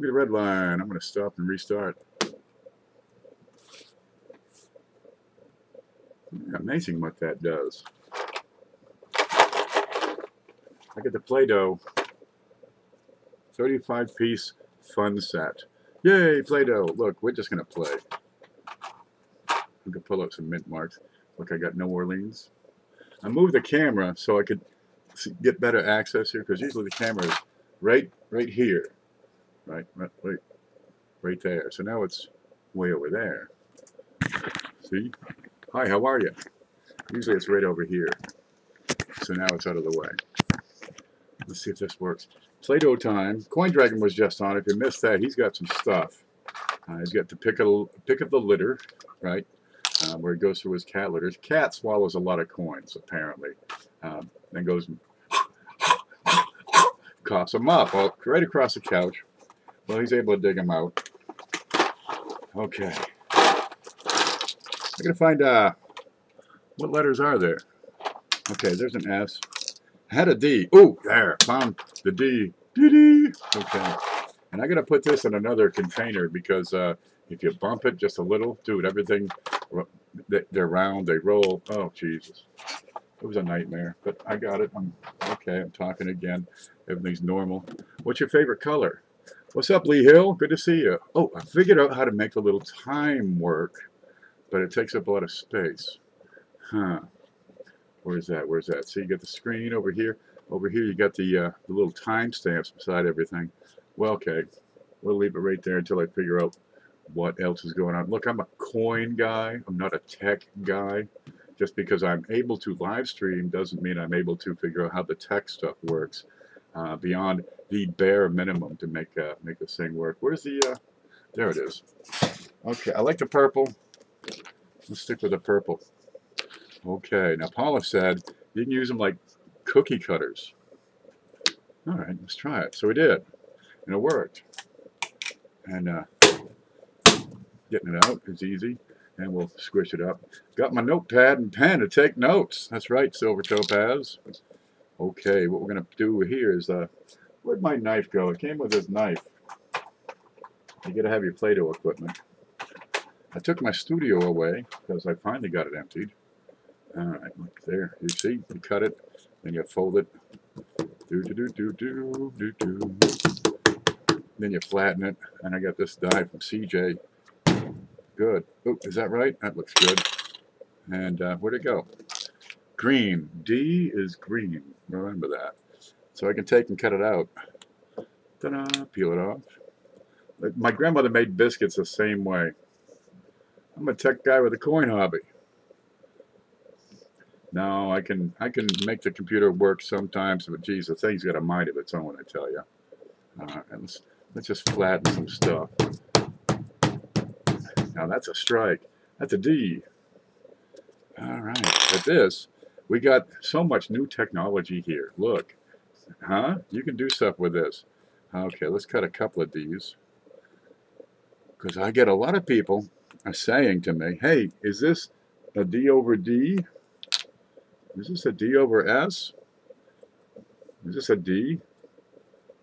Look at the red line. I'm going to stop and restart. Amazing what that does. I get the Play-Doh 35-piece fun set. Yay, Play-Doh. Look, we're just going to play. We can pull up some mint marks. Look, I got New Orleans. I moved the camera so I could get better access here, because usually the camera is right here. Right there. So now it's way over there. See? Hi, how are you? Usually it's right over here. So now it's out of the way. Let's see if this works. Play-Doh time. Coin Dragon was just on. If you missed that, he's got some stuff. He's got the pick of the litter, right? Where he goes through his cat litters. Cat swallows a lot of coins, apparently. Then goes and coughs them up right across the couch. Well, he's able to dig them out. Okay. I gotta find what letters are there. Okay, there's an S. I had a D. Oh, there. Found the D. D. Okay. And I gotta put this in another container, because if you bump it just a little, dude, everything, they're round, they roll. Oh, Jesus. It was a nightmare, but I got it. I'm okay. I'm talking again. Everything's normal. What's your favorite color? What's up, Lee Hill? Good to see you. Oh, I figured out how to make a little time work, but it takes up a lot of space. Huh. Where's that? Where's that? So you got the screen over here. Over here you got the little timestamps beside everything. Well, okay. We'll leave it right there until I figure out what else is going on. Look, I'm a coin guy. I'm not a tech guy. Just because I'm able to live stream doesn't mean I'm able to figure out how the tech stuff works beyond the bare minimum to make this thing work. Where's the, there it is. Okay, I like the purple. Let's stick with the purple. Okay, now Paula said you can use them like cookie cutters. All right, let's try it. So we did, and it worked. And getting it out is easy, and we'll squish it up. Got my notepad and pen to take notes. That's right, Silver Topaz. Okay, what we're going to do here is, where'd my knife go? It came with this knife. You got to have your Play-Doh equipment. I took my studio away because I finally got it emptied. All right, look there. You see, you cut it, then you fold it. Then you flatten it, and I got this die from CJ. Good. Oh, is that right? That looks good. And where'd it go? Green. D is green. Remember that. So I can take and cut it out. Ta-da! Peel it off. My grandmother made biscuits the same way. I'm a tech guy with a coin hobby. No, I can make the computer work sometimes, but geez, the thing's got a mind of its own, I tell you. Let's just flatten some stuff. Now that's a strike. That's a D. All right, but this, we got so much new technology here. Look, huh? You can do stuff with this. Okay, let's cut a couple of D's, because I get a lot of people are saying to me, hey, is this a D over D? Is this a D over S? Is this a D?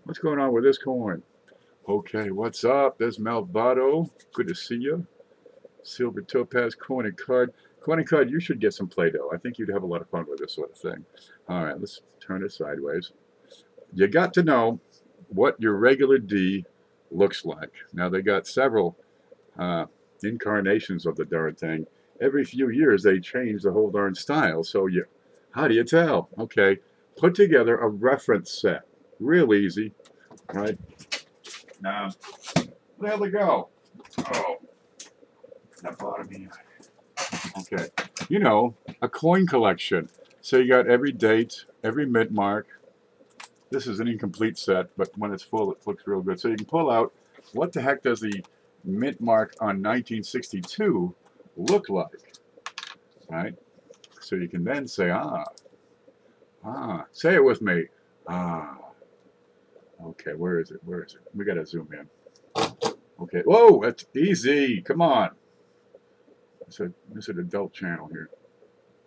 What's going on with this coin? Okay, what's up? There's Malvado. Good to see you. Silver Topaz, coin and card. Coin and card, you should get some Play-Doh. I think you'd have a lot of fun with this sort of thing. All right, let's turn it sideways. You got to know what your regular D looks like. Now, they got several incarnations of the darn thing. Every few years, they change the whole darn style. So, how do you tell? Okay, put together a reference set. Real easy, right? Now, where the hell they go? Oh, that bothered me. Okay, you know, a coin collection. So you got every date, every mint mark. This is an incomplete set, but when it's full, it looks real good. So you can pull out, what the heck does the mint mark on 1962 look like, right? So you can then say, say it with me, Okay, where is it? Where is it? We got to zoom in. Okay, whoa, that's easy. Come on. It's an adult channel here.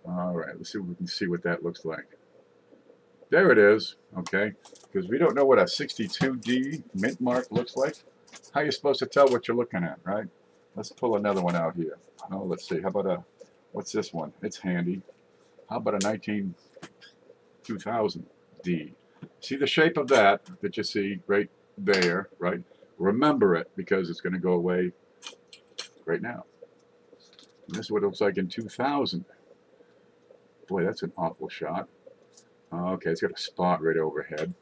All right, let's see if we can see what that looks like. There it is. Okay, because we don't know what a 62D mint mark looks like. How are you supposed to tell what you're looking at, right? Let's pull another one out here. Oh, let's see. How about what's this one? It's handy. How about a 2000D? See the shape of that you see right there, right? Remember it because it's going to go away right now. And this is what it looks like in 2000. Boy, that's an awful shot. Okay, it's got a spot right overhead.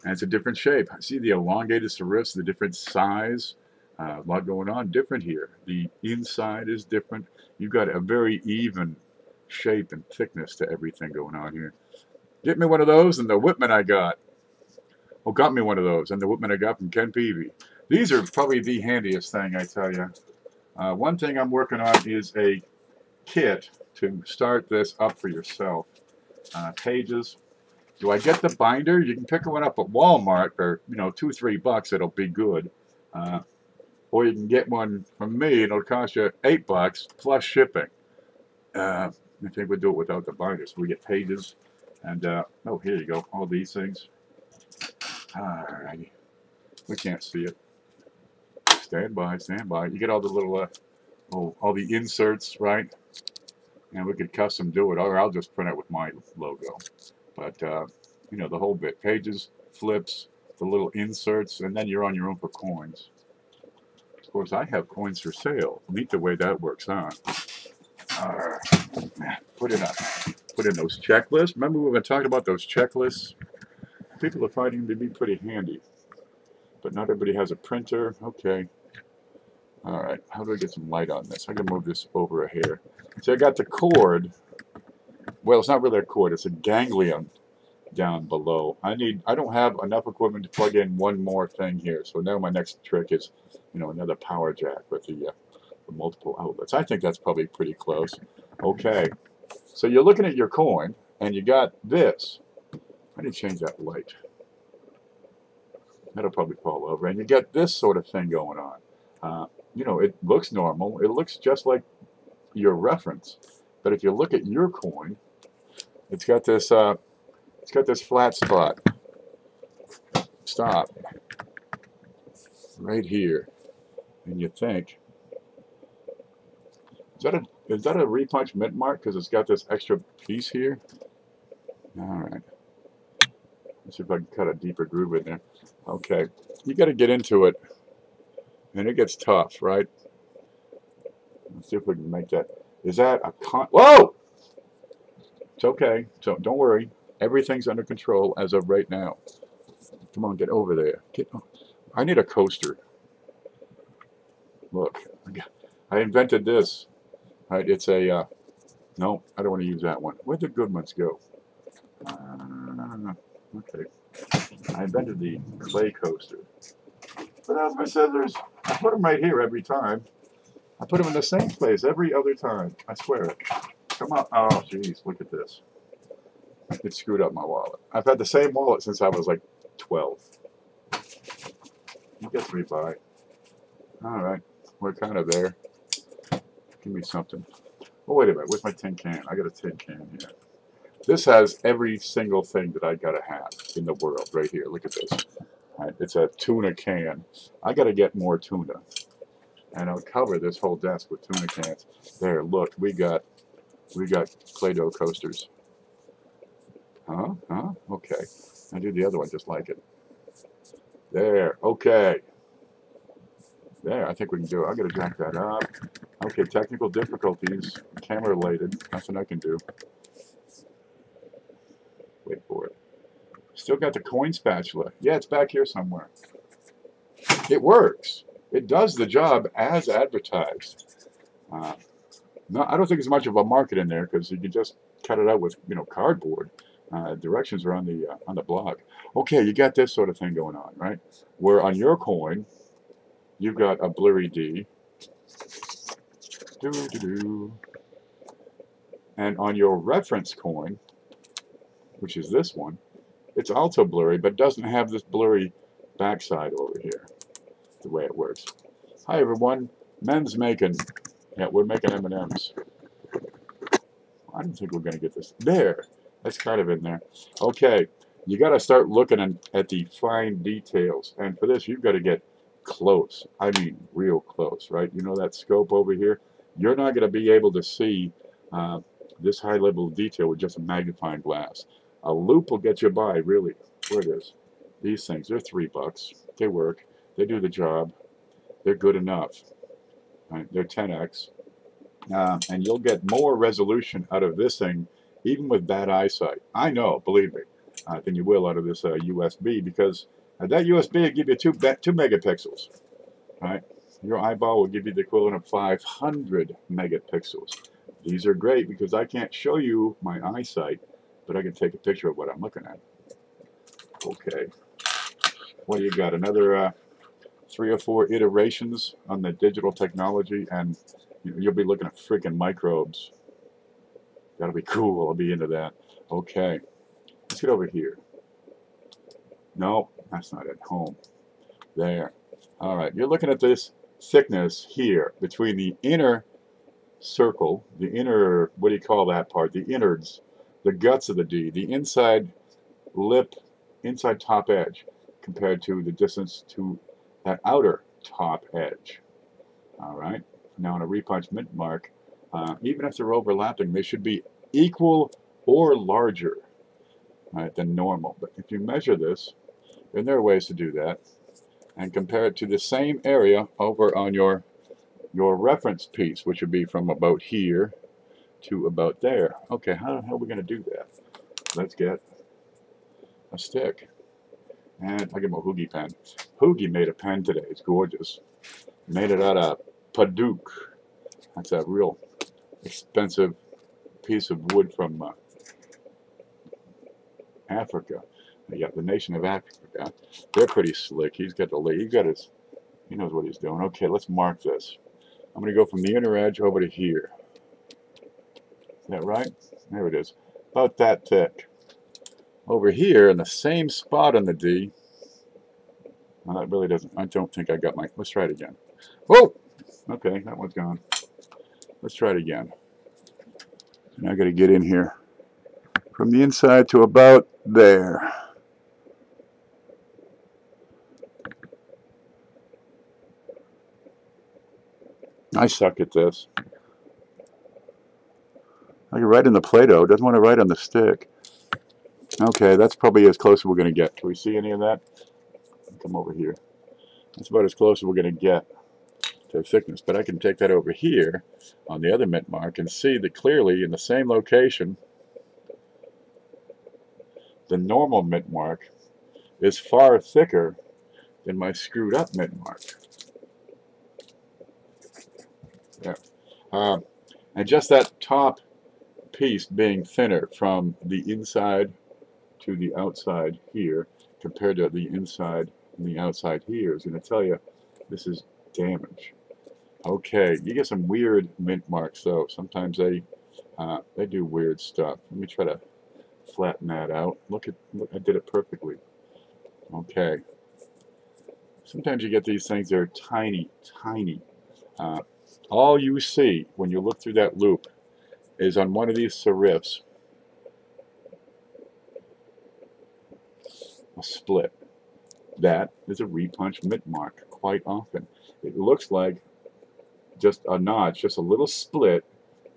And it's a different shape. See the elongated serifs, the different size. A lot going on different here. The inside is different. You've got a very even shape and thickness to everything going on here. Get me one of those and the Whitman I got. Oh, got me one of those and the Whitman I got from Ken Peavy. These are probably the handiest thing, I tell you. One thing I'm working on is a kit to start this up for yourself. Pages. Do I get the binder? You can pick one up at Walmart for, you know, $2-3. It'll be good. Or you can get one from me. It'll cost you $8 plus shipping. I think we'll do it without the binder. So we get pages. And, oh, here you go. All these things. Alrighty. We can't see it. Stand by, stand by. You get all the little, all the inserts, right? And we could custom do it. Or I'll just print it with my logo. But, you know, the whole bit. Pages, flips, the little inserts, and then you're on your own for coins. Of course, I have coins for sale. Neat the way that works, huh? Put in those checklists. Remember we've been talking about those checklists? People are finding them to be pretty handy. But not everybody has a printer. Okay. All right. How do I get some light on this? I can move this over a hair. So I got the cord. Well, it's not really a cord. It's a ganglion down below. I don't have enough equipment to plug in one more thing here. So now my next trick is, you know, another power jack with the multiple outlets. I think that's probably pretty close. Okay. So you're looking at your coin, and you got this. I need to change that light. That'll probably fall over. And you got this sort of thing going on. You know, it looks normal. It looks just like your reference. But if you look at your coin, it's got this flat spot. Stop. Right here. And you think, is that a repunch mint mark? Because it's got this extra piece here. All right. Let's see if I can cut a deeper groove in there. Okay. You got to get into it. And it gets tough, right? Let's see if we can make that. Is that a Whoa! It's okay. So don't worry. Everything's under control as of right now. Come on, get over there. I need a coaster. Look. I invented this. All right, it's a... no, I don't want to use that one. Where'd the good ones go? Okay. I invented the clay coaster. But that's my scissors. I put them right here every time. I put them in the same place every other time. I swear it. Come on. Oh, jeez. Look at this. It screwed up my wallet. I've had the same wallet since I was like 12. You gets me by. All right. We're kind of there. Give me something. Oh, wait a minute. Where's my tin can? I got a tin can here. This has every single thing that I got to have in the world right here. Look at this. All right, it's a tuna can. I got to get more tuna. And I'll cover this whole desk with tuna cans. There, look, we got Play-Doh coasters. Huh? Okay. I do the other one just like it. There, okay. There, I think we can do it. I got to jack that up. Okay, technical difficulties, camera related. Nothing I can do. Wait for it. Still got the coin spatula. Yeah, it's back here somewhere. It works. It does the job as advertised. No, I don't think there's much of a market in there because you can just cut it out with, you know, cardboard. Directions are on the blog. Okay, you got this sort of thing going on, right? Where on your coin, you've got a blurry D. And on your reference coin, which is this one, it's also blurry, but doesn't have this blurry backside over here. The way it works. Hi everyone, Men's making. Yeah, we're making M&Ms. I don't think we're going to get this. There, that's kind of in there. Okay, you got to start looking at the fine details, and for this you've got to get close. I mean real close, right? You know that scope over here? You're not going to be able to see this high level of detail with just a magnifying glass. A loop will get you by, really. Where it is. These things, they're $3. They work. They do the job. They're good enough. Right? They're 10x. And you'll get more resolution out of this thing, even with bad eyesight. I know, believe me, than you will out of this USB, because that USB will give you 2 megapixels. Right? Your eyeball will give you the equivalent of 500 megapixels. These are great because I can't show you my eyesight, but I can take a picture of what I'm looking at. Okay. What do you got? Another 3 or 4 iterations on the digital technology, and you'll be looking at freaking microbes. That'll be cool. I'll be into that. Okay. Let's get over here. No, that's not at home. There. All right. You're looking at this thickness here between the inner circle, the inner, what do you call that part? The innards, the guts of the D, the inside lip, inside top edge, compared to the distance to that outer top edge. All right. Now, on a repunch mint mark, even if they're overlapping, they should be equal or larger, right, than normal. But if you measure this, and there are ways to do that, and compare it to the same area over on your reference piece, which would be from about here to about there. Okay, how are we going to do that? Let's get a stick. And I get my Hoogie pen. Hoogie made a pen today. It's gorgeous. Made it out of Paduk. That's a real expensive piece of wood from Africa. Yeah, the nation of Africa. They're pretty slick. He's got the lead. He knows what he's doing. Okay, let's mark this. I'm going to go from the inner edge over to here. Is that right? There it is. About that thick. Over here in the same spot on the D. Well, that really doesn't. I don't think I got my. Let's try it again. Whoa! Okay, that one's gone. Let's try it again. Now I got to get in here from the inside to about there. I suck at this. I can write in the Play-Doh. Doesn't want to write on the stick. Okay, that's probably as close as we're going to get. Can we see any of that? Come over here. That's about as close as we're going to get to thickness. But I can take that over here on the other mint mark and see that clearly in the same location, the normal mint mark is far thicker than my screwed up mint mark. There. And just that top piece being thinner from the inside to the outside here compared to the inside and the outside here is going to tell you this is damage. Okay, you get some weird mint marks though. Sometimes they do weird stuff. Let me try to flatten that out. Look, I did it perfectly. Okay. Sometimes you get these things that are tiny, tiny. All you see when you look through that loop is on one of these serifs a split. That is a repunch mint mark quite often. It looks like just a notch, just a little split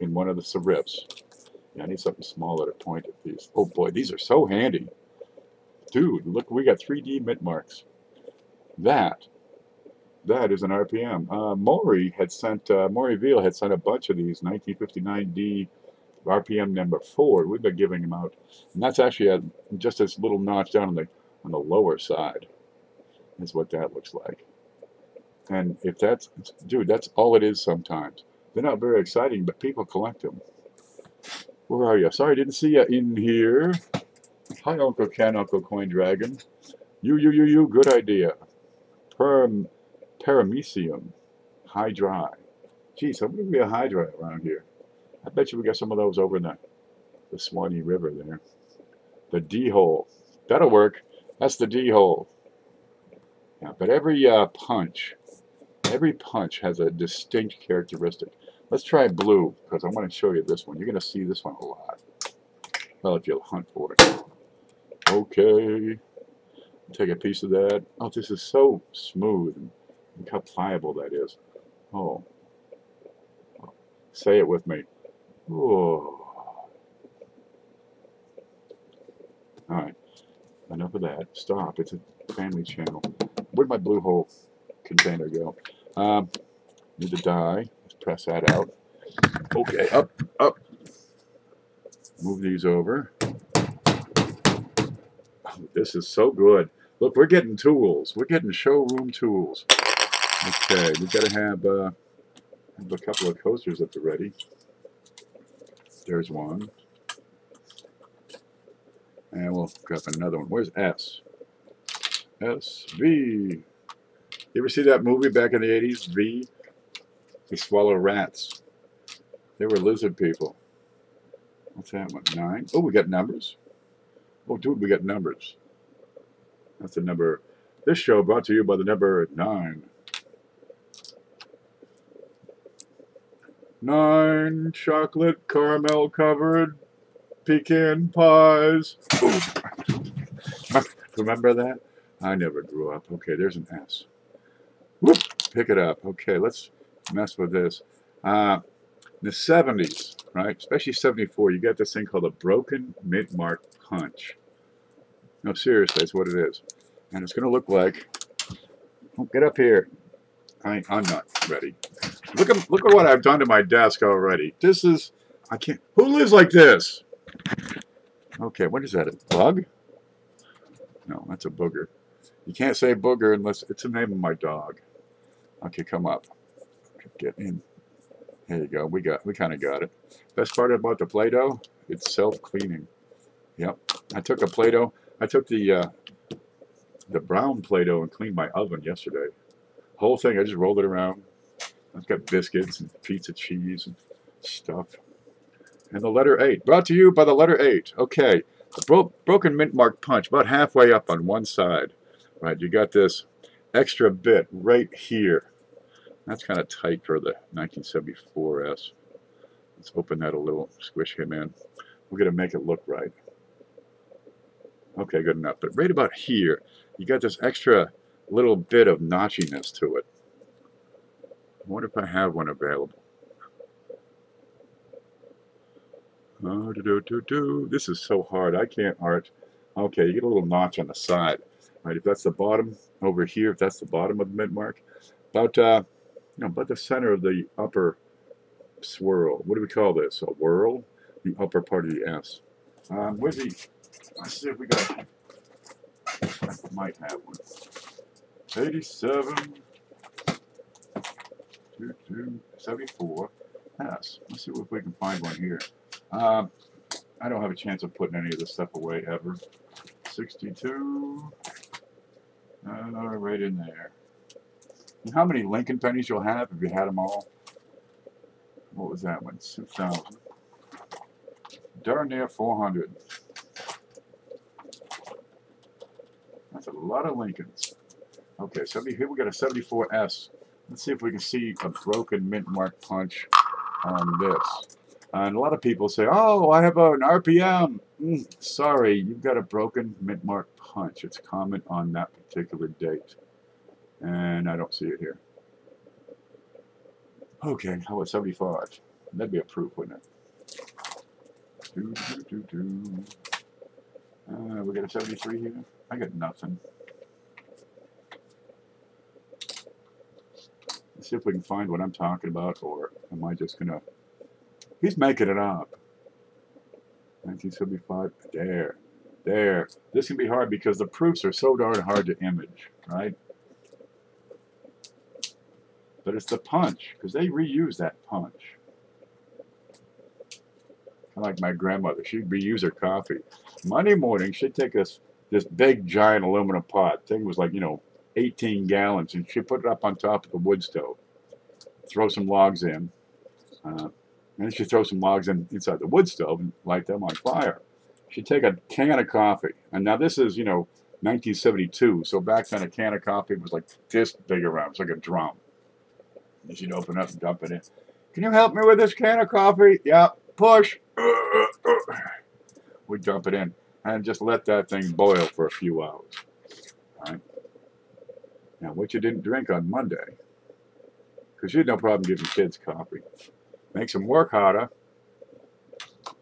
in one of the serifs. Yeah, I need something smaller to point at these. Oh boy, these are so handy. Dude, look, we got 3D mint marks. That is an RPM. Maury Veal had sent a bunch of these 1959D RPM number 4. We've been giving them out, and that's actually just this little notch down on the lower side. Is what that looks like. And if that's, dude, that's all it is sometimes. They're not very exciting, but people collect them. Where are you? Sorry, I didn't see you in here. Hi, Uncle Ken, Uncle Coin Dragon. You, good idea. Paramecium, high dry. Geez, how would be a high dry around here? I bet you we got some of those over in the Swanee River there. The D hole. That'll work. That's the D hole. Yeah, but every punch has a distinct characteristic. Let's try blue, because I want to show you this one. You're going to see this one a lot. Well, if you'll hunt for it. Okay. Take a piece of that. Oh, this is so smooth and Look how pliable that is. Oh. Say it with me. Oh. Alright. Enough of that. Stop. It's a family channel. Where'd my blue hole container go? Need to die. Let's press that out. Okay, up, up. Move these over. Oh, this is so good. Look, we're getting tools. We're getting showroom tools. Okay, we've got to have a couple of coasters at the ready. There's one. And we'll grab another one. Where's S? S, V. You ever see that movie back in the 80s, V? They swallow rats. They were lizard people. What's that one? 9. Oh, we got numbers. Oh, dude, we got numbers. That's the number. This show brought to you by the number 9. 9 chocolate caramel covered pecan pies. Remember that? I never grew up. Okay, there's an S. Whoop, pick it up. Okay, let's mess with this. In the 70s, right? Especially 74, you got this thing called a broken mid-mark punch. No, seriously, that's what it is. And it's going to look like... Oh, get up here. I'm not ready. Look at what I've done to my desk already. This is... I can't... Who lives like this? Okay, what is that? A bug? No, that's a booger. You can't say booger unless it's the name of my dog. Okay, come up. Get in. There you go. We kind of got it. Best part about the Play-Doh, it's self-cleaning. Yep. I took a Play-Doh. I took the brown Play-Doh and cleaned my oven yesterday. Whole thing. I just rolled it around. I've got biscuits and pizza cheese and stuff. And the letter 8. Brought to you by the letter 8. Okay. The broken mint mark punch, about halfway up on one side. Right. You got this extra bit right here. That's kind of tight for the 1974S. Let's open that a little, squish him in. We're going to make it look right. Okay, good enough. But right about here, you got this extra little bit of notchiness to it. I wonder if I have one available. Oh, this is so hard. I can't art. Okay, you get a little notch on the side. Right, if that's the bottom over here, if that's the bottom of the mid mark, about about the center of the upper swirl. What do we call this? A whirl? The upper part of the S. Where's the... Let's see if we got... I might have one. 87... 74 S. Let's see if we can find one here. I don't have a chance of putting any of this stuff away ever. 62... right in there. And how many Lincoln pennies you'll have if you had them all? What was that one? 2,000. Darn near 400. That's a lot of Lincolns. Okay, so here we got a 74S. Let's see if we can see a broken mint mark punch on this. And a lot of people say, oh, I have an RPM. Sorry, you've got a broken mint mark punch. It's common on that particular date. And I don't see it here. Okay, how about 75? That'd be a proof, wouldn't it? We got a 73 here. I got nothing. Let's see if we can find what I'm talking about, or am I just gonna... He's making it up. 1975. There. This can be hard because the proofs are so darn hard to image, right? But it's the punch, because they reuse that punch. Kind of like my grandmother. She'd reuse her coffee. Monday morning, she'd take this big, giant aluminum pot. I think it was like, 18 gallons, and she'd put it up on top of the wood stove. Throw some logs in. And then she'd throw some logs inside the wood stove and light them on fire. She'd take a can of coffee. And now this is, 1972. So back then, a can of coffee was like this big around. It's like a drum. And she'd open up and dump it in. Can you help me with this can of coffee? Yeah, push. We'd dump it in and just let that thing boil for a few hours. All right. Now, what you didn't drink on Monday, because you had no problem giving kids coffee. Makes them work harder. All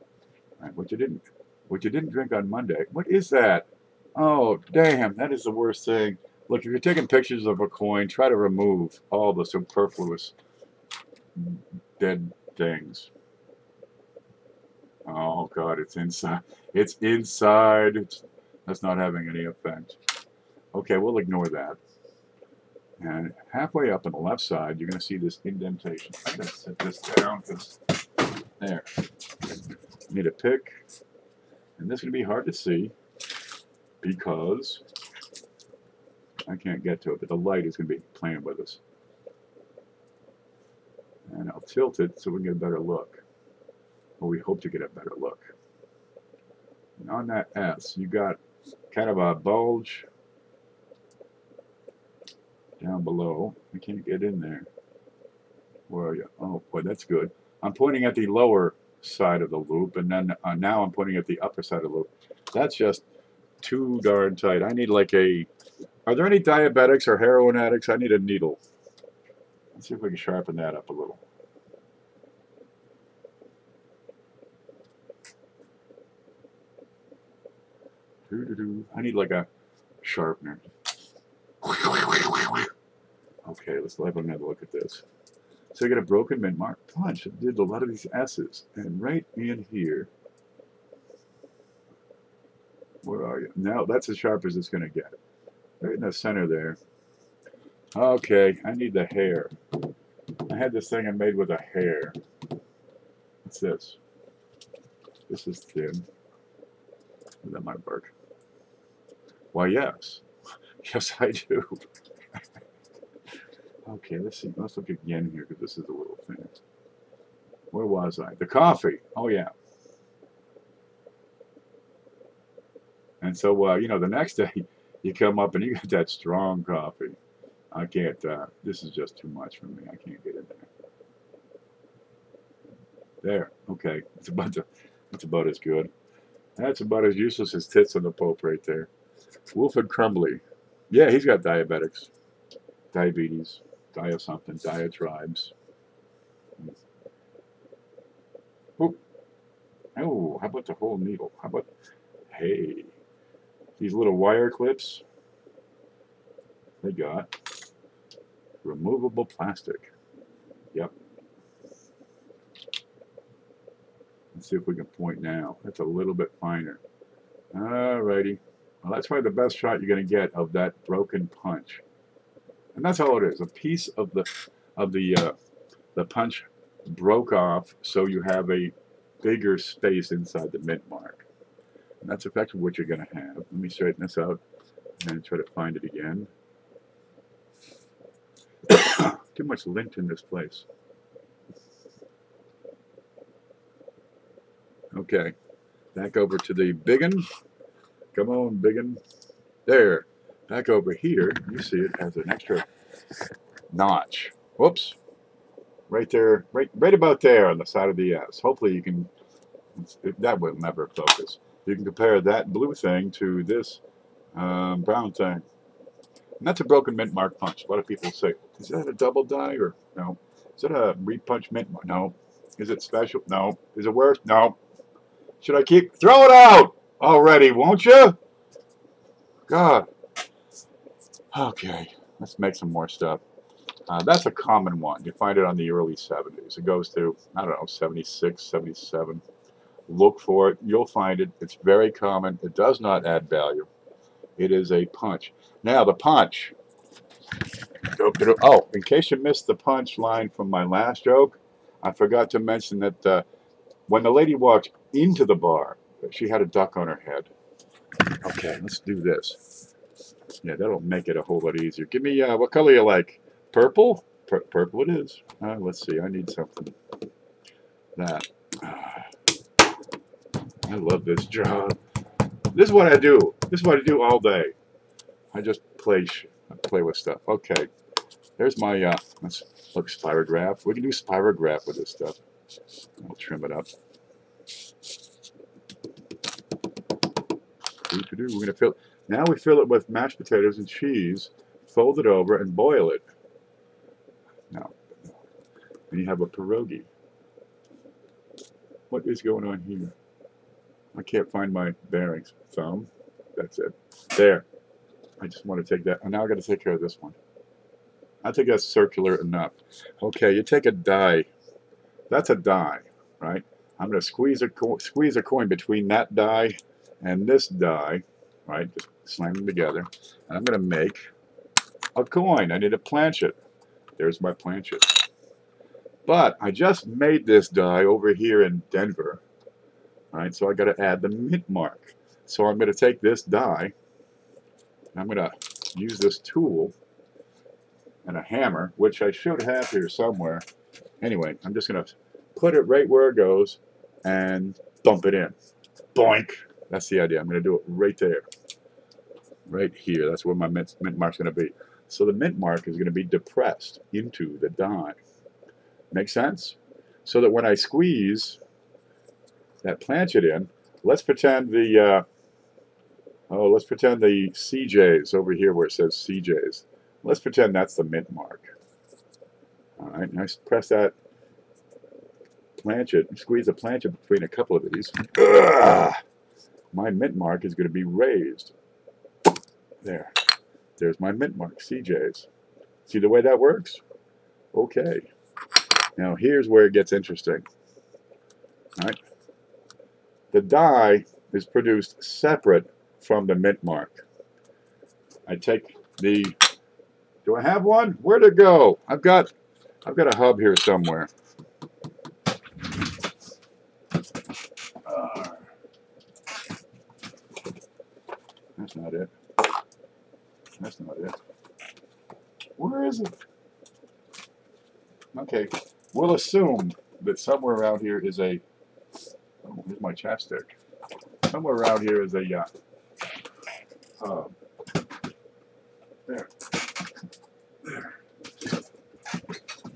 right, what you didn't drink on Monday. What is that? Oh, damn, that is the worst thing. Look, if you're taking pictures of a coin, try to remove all the superfluous dead things. Oh, God, it's inside. It's inside. That's not having any effect. Okay, we'll ignore that. And halfway up on the left side, you're going to see this indentation. I'm going to set this down because there. Need a pick. And this is going to be hard to see because I can't get to it, but the light is going to be playing with us. And I'll tilt it so we can get a better look. Or we hope to get a better look. And on that S, you got kind of a bulge down below. I can't get in there. Where are you? Oh, boy, that's good. I'm pointing at the lower side of the loop, and then now I'm pointing at the upper side of the loop. That's just too darn tight. I need like a... Are there any diabetics or heroin addicts? I need a needle. Let's see if we can sharpen that up a little. I need like a sharpener. Okay, let's have another look at this. So I got a broken mint mark punch. It did a lot of these S's. And right in here, where are you? Now that's as sharp as it's going to get. Right in the center there. Okay, I need the hair. I had this thing I made with a hair. What's this? This is thin. That might work. Why, yes. Yes, I do. Okay, let's see. Let's look again here because this is a little thin. Where was I? The coffee. Oh, yeah. And so, you know, the next day you come up and you got that strong coffee. I can't, this is just too much for me. I can't get in there. There. Okay. It's about as good. That's about as useless as tits on the Pope right there. Wilfred Crumbly. Yeah, he's got diabetics. Diabetes. Dia something. Diatribes. Oh, how about the whole needle? How about, hey, these little wire clips? They got removable plastic. Yep. Let's see if we can point now. That's a little bit finer. Alrighty. Well, that's probably the best shot you're going to get of that broken punch. And that's all it is. A piece of the punch broke off, so you have a bigger space inside the mint mark. And that's effectively what you're going to have. Let me straighten this out and try to find it again. Too much lint in this place. Okay, back over to the biggin. Come on, biggin. There. Back over here, you see it has an extra notch. Whoops. Right there, right about there on the side of the S. Hopefully you can, that will never focus. You can compare that blue thing to this brown thing. And that's a broken mint mark punch. A lot of people say, is that a double die or no? Is that a repunch mint mark? No. Is it special? No. Is it worse? No. Should I keep? Throw it out already, won't you? God. Okay, let's make some more stuff. That's a common one. You find it on the early 70s. It goes to, I don't know, 76, 77. Look for it. You'll find it. It's very common. It does not add value. It is a punch. Now, the punch. Oh, in case you missed the punch line from my last joke, I forgot to mention that when the lady walked into the bar, she had a duck on her head. Okay, let's do this. Yeah, that'll make it a whole lot easier. Give me, what color you like? Purple? Purple it is. Let's see, I need something. That. I love this job. This is what I do. This is what I do all day. I just play with stuff. Okay, there's my, let's look, spirograph. We can do spirograph with this stuff. I'll trim it up. We're gonna fill. Now we fill it with mashed potatoes and cheese fold it over, and boil it. Now, then you have a pierogi. What is going on here? I can't find my bearings. Thumb. That's it. There. I just want to take that. And now I got to take care of this one. I think that's circular enough. Okay, you take a die. That's a die, right? I'm going to squeeze a coin between that die and this die, right? Just slam them together. And I'm going to make a coin. I need a planchet. There's my planchet. But I just made this die over here in Denver, right? So I got to add the mint mark. So I'm going to take this die, and I'm going to use this tool and a hammer, which I should have here somewhere. Anyway, I'm just going to put it right where it goes and bump it in. Boink! That's the idea. I'm going to do it right there. Right here. That's where my mint mark's going to be. So the mint mark is going to be depressed into the die. Make sense? So that when I squeeze that planchet in, let's pretend the CJs over here where it says CJs. Let's pretend that's the mint mark. All right, and I press that planchet, squeeze the planchet between a couple of these. Ugh! My mint mark is going to be raised. There. There's my mint mark, CJs. See the way that works? Okay. Now here's where it gets interesting. All right. The die is produced separate from the mint mark. I take the. Do I have one? Where'd it go? I've got a hub here somewhere. That's not it. That's not it. Where is it? Okay, we'll assume that somewhere around here is a. Oh, here's my chapstick. Somewhere around here is a. There. There.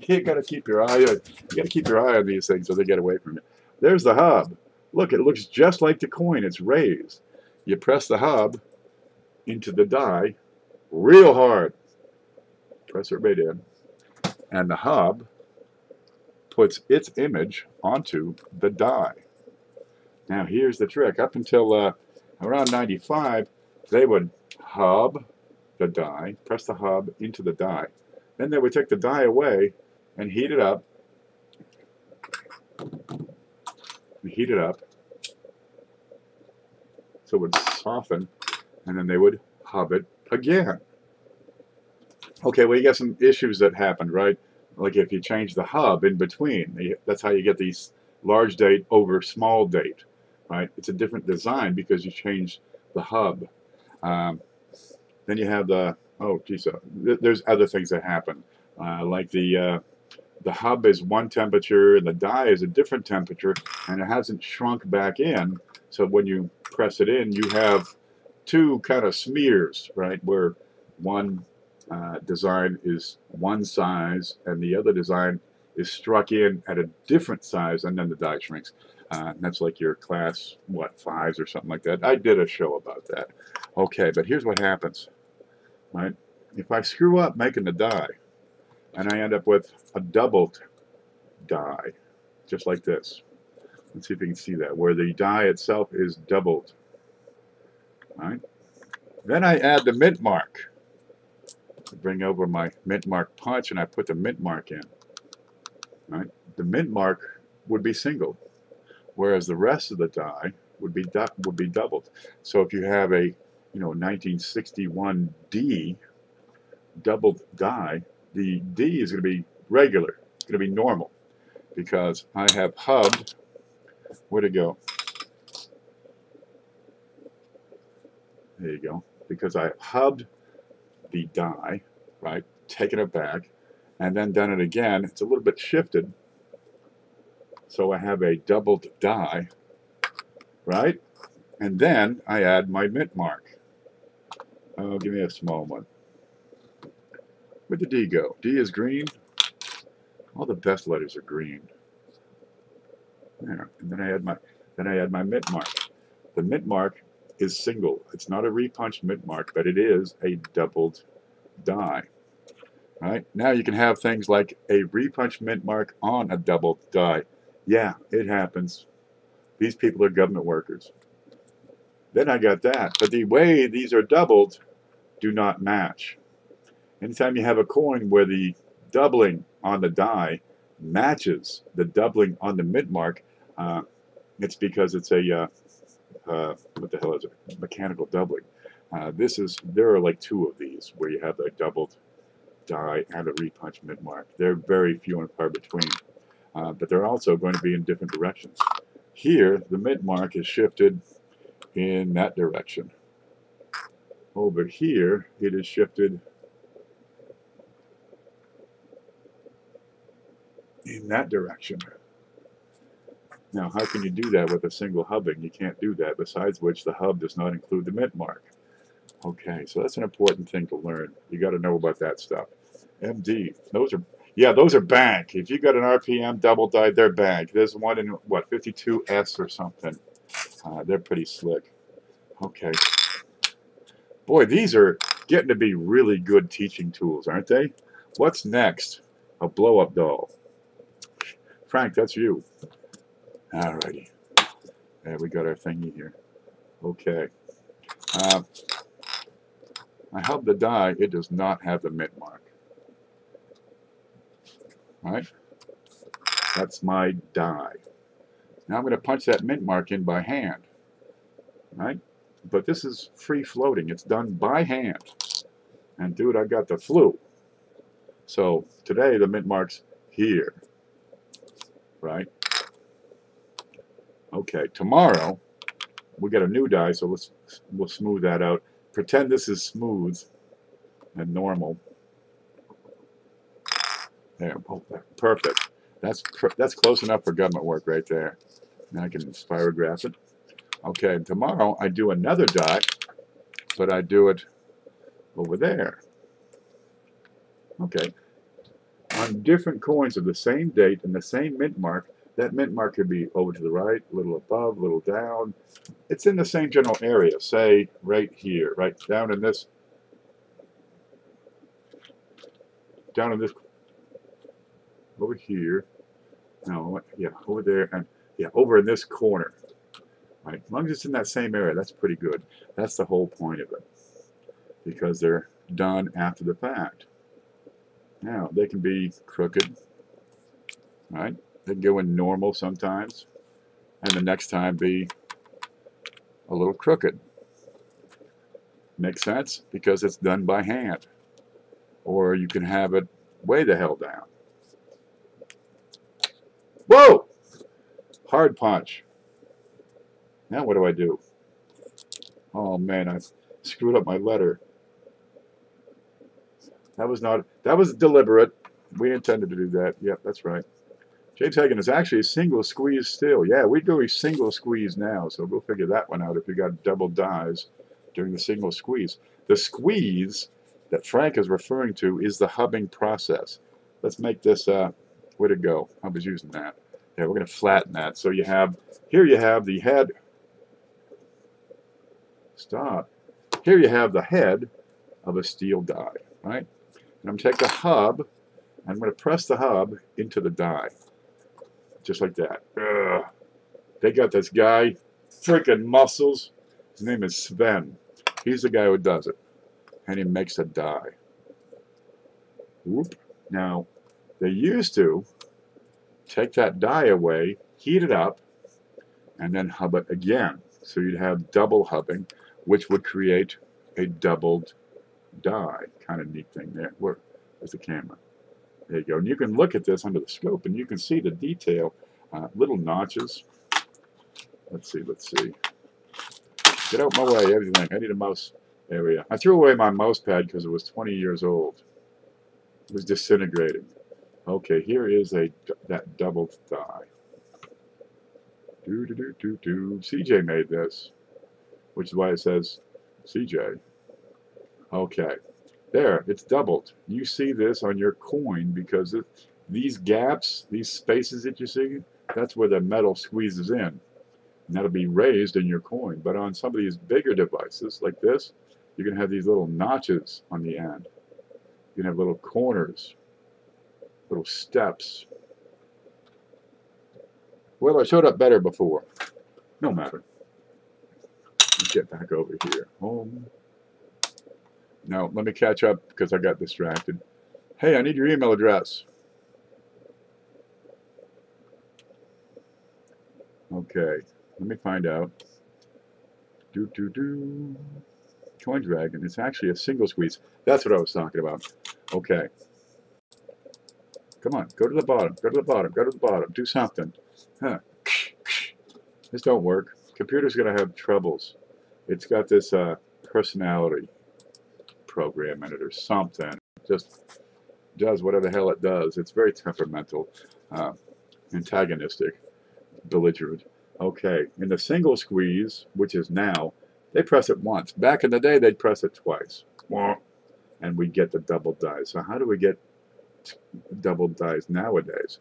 You gotta keep your eye. You gotta keep your eye on these things so they get away from you. There's the hub. Look, it looks just like the coin. It's raised. You press the hub into the die real hard. Press it right in. And the hub puts its image onto the die. Now here's the trick. Up until around 95, they would hub the die, press the hub into the die. Then they would take the die away and heat it up. So it would soften, and then they would hub it again. Okay, well, you got some issues that happened, right? Like if you change the hub in between, that's how you get these large date over small date, right? It's a different design because you change the hub. Then you have the, oh, geez, there's other things that happen. Like the hub is one temperature and the die is a different temperature, and it hasn't shrunk back in. So when you press it in, you have two kind of smears, right? Where one design is one size and the other design is struck in at a different size, and then the die shrinks. That's like your class, what, 5s or something like that. I did a show about that. Okay, but here's what happens, right? If I screw up making the die, and I end up with a doubled die, just like this. Let's see if you can see that, where the die itself is doubled. All right. Then I add the mint mark. I bring over my mint mark punch, and I put the mint mark in. All right. The mint mark would be single, whereas the rest of the die would be doubled. So if you have a 1961 D doubled die, the D is going to be regular. It's going to be normal because I have hubbed. Where'd it go? There you go. Because I hubbed the die, right? Taken it back, and then done it again. It's a little bit shifted. So I have a doubled die, right? And then I add my mint mark. Oh, give me a small one. Where'd the D go? D is green. All the best letters are green. There. And then I add my mint mark. The mint mark is single. It's not a repunched mint mark, but it is a doubled die. Right? Now you can have things like a repunch mint mark on a double die. Yeah, it happens. These people are government workers. Then I got that. But the way these are doubled do not match. Anytime you have a coin where the doubling on the die matches the doubling on the mint mark, it's because it's a, what the hell is it? Mechanical doubling. There are like two of these where you have a doubled die and a repunch mint mark. They're very few and far between, but they're also going to be in different directions. Here, the mint mark is shifted in that direction. Over here, it is shifted in that direction. Now, how can you do that with a single hubbing? You can't do that, besides which the hub does not include the mint mark. Okay, so that's an important thing to learn. You got to know about that stuff. MD, those are bank. If you got an RPM double die, they're bank. There's one in, what, 52S or something. They're pretty slick. Okay. Boy, these are getting to be really good teaching tools, aren't they? What's next? A blow-up doll. Frank, that's you. Alrighty. Yeah, we got our thingy here. Okay. I hub the die. It does not have the mint mark. Right? That's my die. Now I'm going to punch that mint mark in by hand. Right? But this is free floating. It's done by hand. And dude, I got the flu. So today the mint mark's here. Right? Okay, tomorrow we got a new die, so we'll smooth that out. Pretend this is smooth and normal. There, oh, perfect. That's close enough for government work right there. Now I can spirograph it. Okay, and tomorrow I do another die, but I do it over there. Okay. On different coins of the same date and the same mint mark, that mint mark could be over to the right, a little above, a little down. It's in the same general area, say right here, right down in this, over here, no, yeah, over there, and yeah, over in this corner. Right, as long as it's in that same area, that's pretty good. That's the whole point of it, because they're done after the fact. Now, they can be crooked, right? They can go in normal sometimes, and the next time be a little crooked. Makes sense? Because it's done by hand. Or you can have it way the hell down. Whoa! Hard punch. Now what do I do? Oh man, I screwed up my letter. That was deliberate. We intended to do that. Yep, that's right. James Hagen is actually a single squeeze still. Yeah, we do a single squeeze now, so go figure that one out if you got double dies during the single squeeze. The squeeze that Frank is referring to is the hubbing process. Let's make this, where to go? I was using that. Yeah, we're going to flatten that. So you have, here you have the head. Stop. Here you have the head of a steel die, right? And I'm going to take the hub, I'm going to press the hub into the die. Just like that. Ugh. They got this guy, freaking muscles. His name is Sven. He's the guy who does it. And he makes a die. Whoop. Now, they used to take that die away, heat it up, and then hub it again. So you'd have double hubbing, which would create a doubled die. Kind of neat thing there. Where's the camera? There you go. And you can look at this under the scope, and you can see the detail. Little notches. Let's see. Get out my way, everything. I need a mouse area. I threw away my mouse pad because it was 20 years old. It was disintegrating. Okay, here is that doubled die. CJ made this, which is why it says CJ. Okay. There, it's doubled. You see this on your coin because these gaps, these spaces that you see, that's where the metal squeezes in. And that'll be raised in your coin. But on some of these bigger devices like this, you're going to have these little notches on the end. can have little corners, little steps. Well, I showed up better before. No matter. Let's get back over here. Home. Now, let me catch up because I got distracted. Hey, I need your email address. Okay, let me find out. Coin Dragon. It's actually a single squeeze. That's what I was talking about. Okay. Come on, go to the bottom. Go to the bottom. Go to the bottom. Do something. Huh. This don't work. Computer's going to have troubles. It's got this personality program in it or something. It just does whatever the hell it does. It's very temperamental, antagonistic, belligerent. Okay, in the single squeeze, which is now, they press it once. Back in the day, they'd press it twice. And we get the double dice. So how do we get double dice nowadays?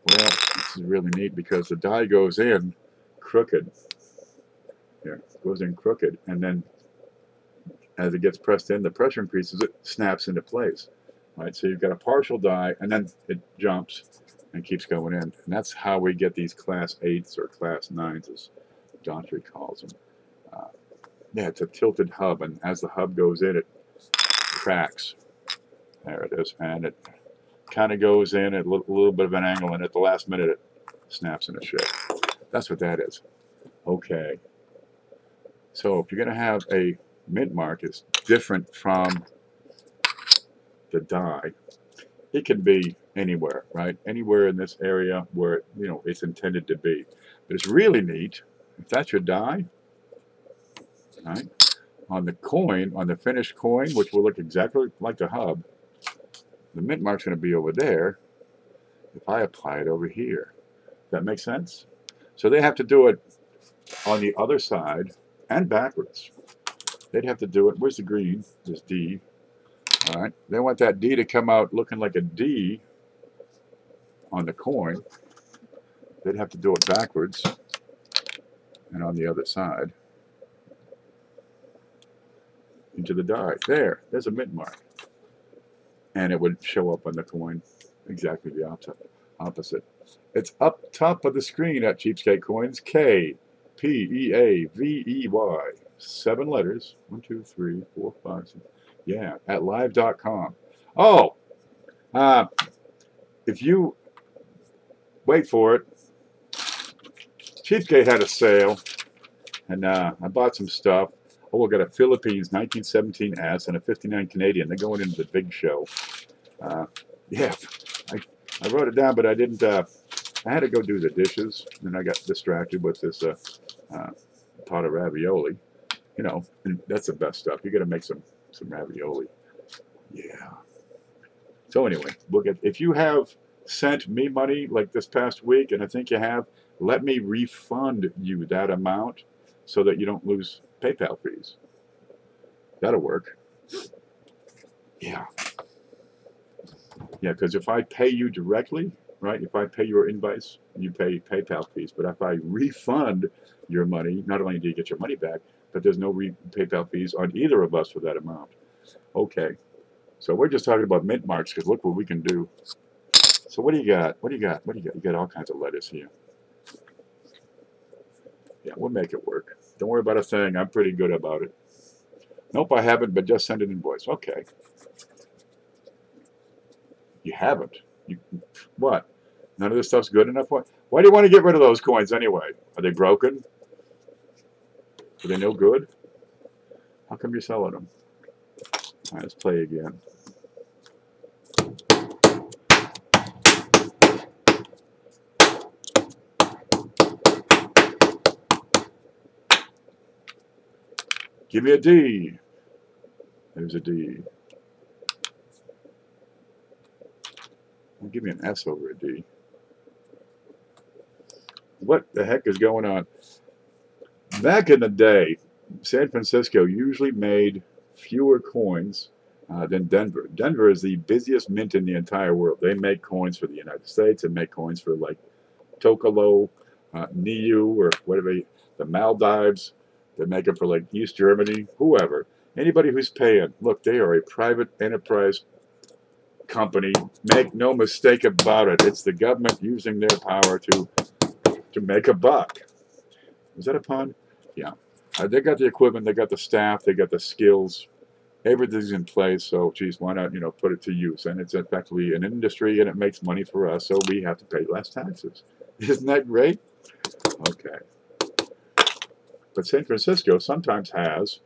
Well, this is really neat because the die goes in crooked. Yeah, it goes in crooked, and then as it gets pressed in, the pressure increases, it snaps into place. Right, so you've got a partial die, and then it jumps and keeps going in. And that's how we get these class 8s or class 9s, as Daughtry calls them. Yeah, it's a tilted hub, and as the hub goes in, it cracks. There it is, and it kind of goes in at a little bit of an angle, and at the last minute, it snaps into shape. That's what that is. Okay. So if you're going to have a mint mark, it's different from the die. It can be anywhere, right? Anywhere in this area where it's intended to be. But it's really neat. If that's your die, right? On the coin, on the finished coin, which will look exactly like the hub, the mint mark's going to be over there. If I apply it over here, that makes sense? So they have to do it on the other side and backwards. They'd have to do it. Where's the green? There's D. All right. They want that D to come out looking like a D on the coin. They'd have to do it backwards and on the other side into the die. There's a mint mark. And it would show up on the coin exactly the opposite. It's up top of the screen at Cheapskate Coins. KPEAVEY. 7 letters. 1, 2, 3, 4, 5, 6. Yeah, at live.com. Oh, if you wait for it, Cheapskate had a sale, and I bought some stuff. Oh, we got a Philippines 1917 S and a 59 Canadian. They're going into the big show. Yeah, I wrote it down, but I didn't. I had to go do the dishes, and I got distracted with this pot of ravioli. And that's the best stuff. You got to make some ravioli. Yeah. So anyway, if you have sent me money like this past week, and I think you have, let me refund you that amount so that you don't lose PayPal fees. That'll work. Yeah. Yeah, because if I pay you directly, right, if I pay your invoice, you pay PayPal fees. But if I refund your money, not only do you get your money back, but there's no PayPal fees on either of us for that amount. Okay. So we're just talking about mint marks because look what we can do. So what do you got? What do you got? What do you got? You got all kinds of letters here. Yeah, we'll make it work. Don't worry about a thing. I'm pretty good about it. Nope, I haven't, but just send an invoice. Okay. You haven't? What? None of this stuff's good enough? Why do you want to get rid of those coins anyway? Are they broken? Are they no good? How come you're selling them? All right, let's play again. Give me a D. There's a D. Well, give me an S over a D. What the heck is going on? Back in the day, San Francisco usually made fewer coins than Denver. Denver is the busiest mint in the entire world. They make coins for the United States and make coins for like Tokalo, Niue, or whatever, the Maldives. They make them for like East Germany, whoever. Anybody who's paying. Look, they are a private enterprise company. Make no mistake about it. It's the government using their power to make a buck. Is that a pun? Yeah. They got the equipment, they got the staff, they got the skills. Everything's in place, so geez, why not, put it to use? And it's effectively an industry, and it makes money for us, so we have to pay less taxes. Isn't that great? Okay. But San Francisco sometimes has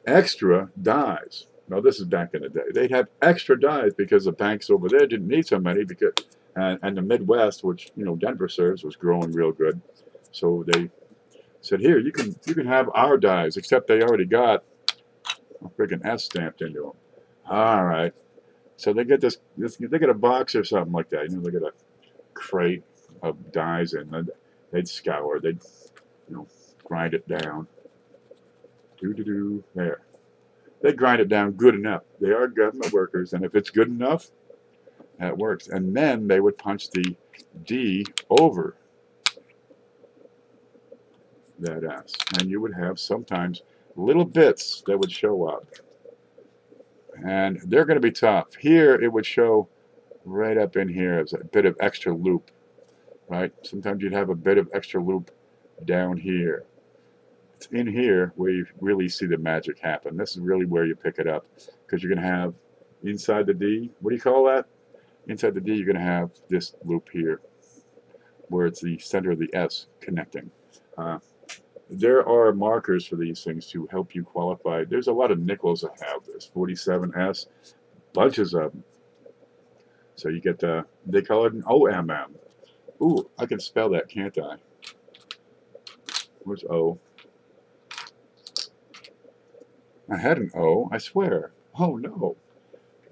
extra dies. Now, this is back in the day. They'd have extra dies because the banks over there didn't need so many, because and the Midwest, which Denver serves, was growing real good. So they said, here, you can have our dies, except they already got a freaking S stamped into them. All right. So they get they get a box or something like that. They get a crate of dies, and they'd scour, they'd grind it down. There. They grind it down good enough. They are government workers, and if it's good enough, that works. And then they would punch the D over that S, and you would have sometimes little bits that would show up, and they're going to be tough. Here it would show right up in here as a bit of extra loop, right? Sometimes you'd have a bit of extra loop down here. It's in here where you really see the magic happen. This is really where you pick it up, because you're going to have inside the D, what do you call that? Inside the D, you're going to have this loop here where it's the center of the S connecting. There are markers for these things to help you qualify. There's a lot of nickels that have this, 47S, bunches of them. So you get, they call it an OMM. Ooh, I can spell that, can't I? Where's O? I had an O, I swear. Oh no.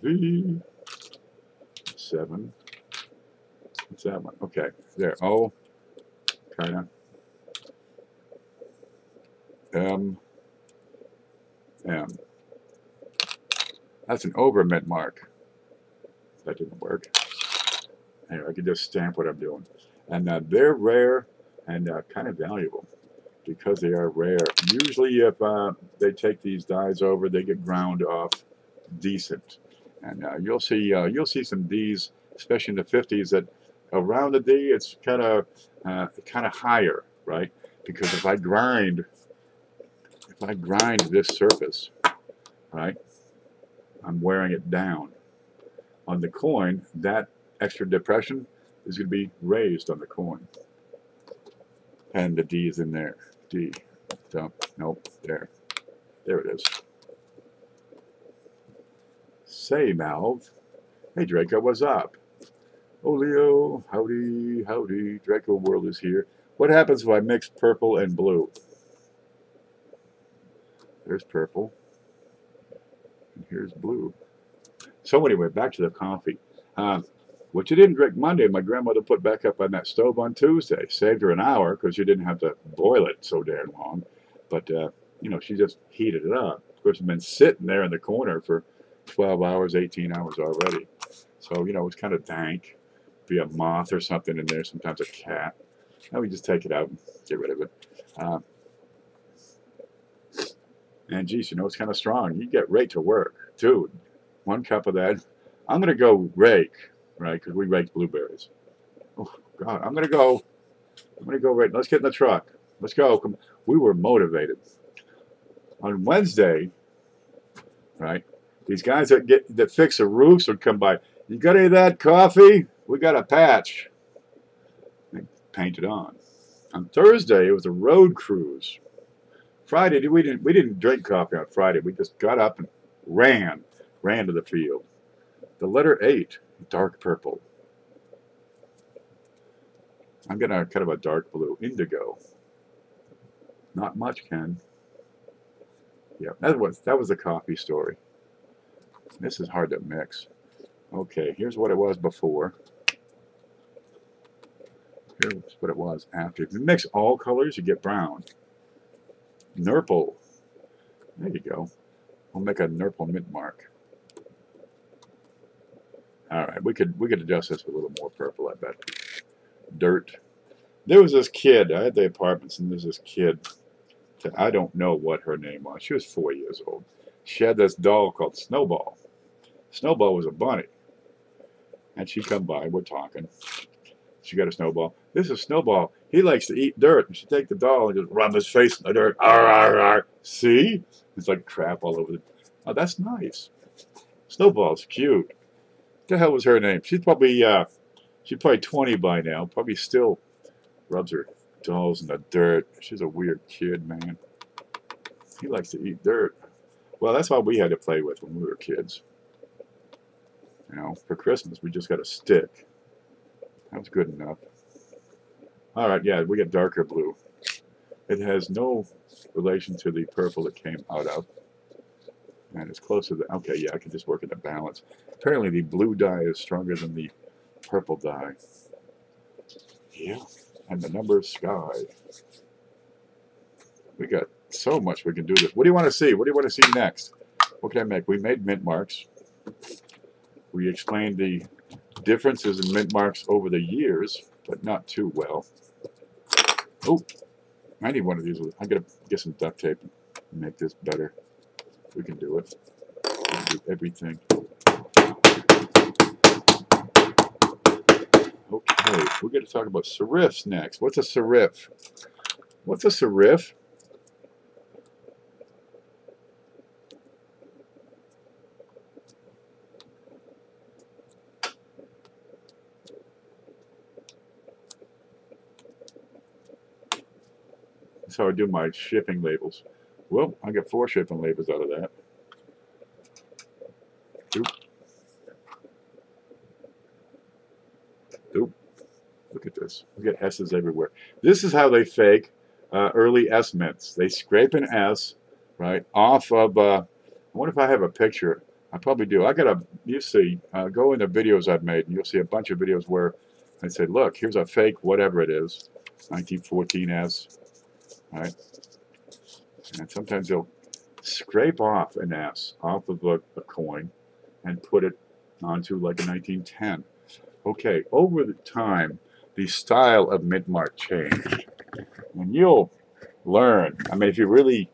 V7. What's that one? Okay, there. O, kinda. M. That's an overmint mark. That didn't work. Anyway, I can just stamp what I'm doing. And they're rare and kind of valuable because they are rare. Usually if they take these dies over, they get ground off decent. And you'll see some Ds, especially in the 50s, that around the D it's kind of higher, right? Because if I grind this surface, right, I'm wearing it down. On the coin, that extra depression is going to be raised on the coin. And the D is in there. D. Dump. Nope. There. There it is. Say, Malv. Hey, Draco, what's up? Oh, Leo. Howdy. Howdy. Draco World is here. What happens if I mix purple and blue? There's purple. And here's blue. So anyway, back to the coffee. What you didn't drink Monday, my grandmother put back up on that stove on Tuesday. Saved her an hour because you didn't have to boil it so darn long. But, she just heated it up. Of course, it's been sitting there in the corner for 12 hours, 18 hours already. So, it's kind of dank. Be a moth or something in there, sometimes a cat. Now we just take it out and get rid of it. And geez, it's kind of strong. You get right to work. Dude, 1 cup of that. I'm going to go rake, right, because we rake blueberries. Oh, God, I'm going to go right. Let's get in the truck. Let's go. Come. We were motivated. On Wednesday, right, these guys that fix the roofs would come by. You got any of that coffee? We got a patch. They painted on. On Thursday, it was a road cruise. Friday, we didn't drink coffee on Friday. We just got up and ran to the field. The letter 8, dark purple. I'm getting a kind of a dark blue, indigo. Not much, Ken. Yeah, that was the coffee story. This is hard to mix. Okay, here's what it was before. Here's what it was after. If you mix all colors, you get brown. Nurple. There you go. We'll make a Nurple mint mark. All right, we could adjust this with a little more purple, I bet. Dirt. There was this kid. I had the apartments, and there's this kid. I don't know what her name was. She was 4 years old. She had this doll called Snowball. Snowball was a bunny. And she come by, we're talking. She got a snowball. This is Snowball. He likes to eat dirt. And she take the doll and just rub his face in the dirt. Arr, arr, arr. See? It's like crap all over the... Oh, that's nice. Snowball's cute. What the hell was her name? She's probably 20 by now. Probably still rubs her dolls in the dirt. She's a weird kid, man. He likes to eat dirt. Well, that's what we had to play with when we were kids. You know, for Christmas, we just got a stick. That was good enough. All right, yeah, we got darker blue. It has no relation to the purple it came out of. And it's closer to the... Okay, yeah, I can just work in the balance. Apparently, the blue dye is stronger than the purple dye. Yeah, and the number sky. We got so much we can do this. What do you want to see? What do you want to see next? What can I make? We made mint marks. We explained the differences in mint marks over the years, but not too well. Oh, I need one of these. I'm going to get some duct tape and make this better. We can do it. We can do everything. Okay, we're going to talk about serifs next. What's a serif? What's a serif? That's how I do my shipping labels. Well, I got 4 shipping labels out of that. Oop. Oop. Look at this. We get S's everywhere. This is how they fake early S mints. They scrape an S, right, off of, I wonder if I have a picture. I probably do. I got a, you see, go in the videos I've made, and you'll see a bunch of videos where I say, look, here's a fake whatever it is, 1914 S, right? And sometimes they'll scrape off an S off of a coin and put it onto like a 1910. Okay, over the time, the style of mint mark changed. And you'll learn, I mean, if you really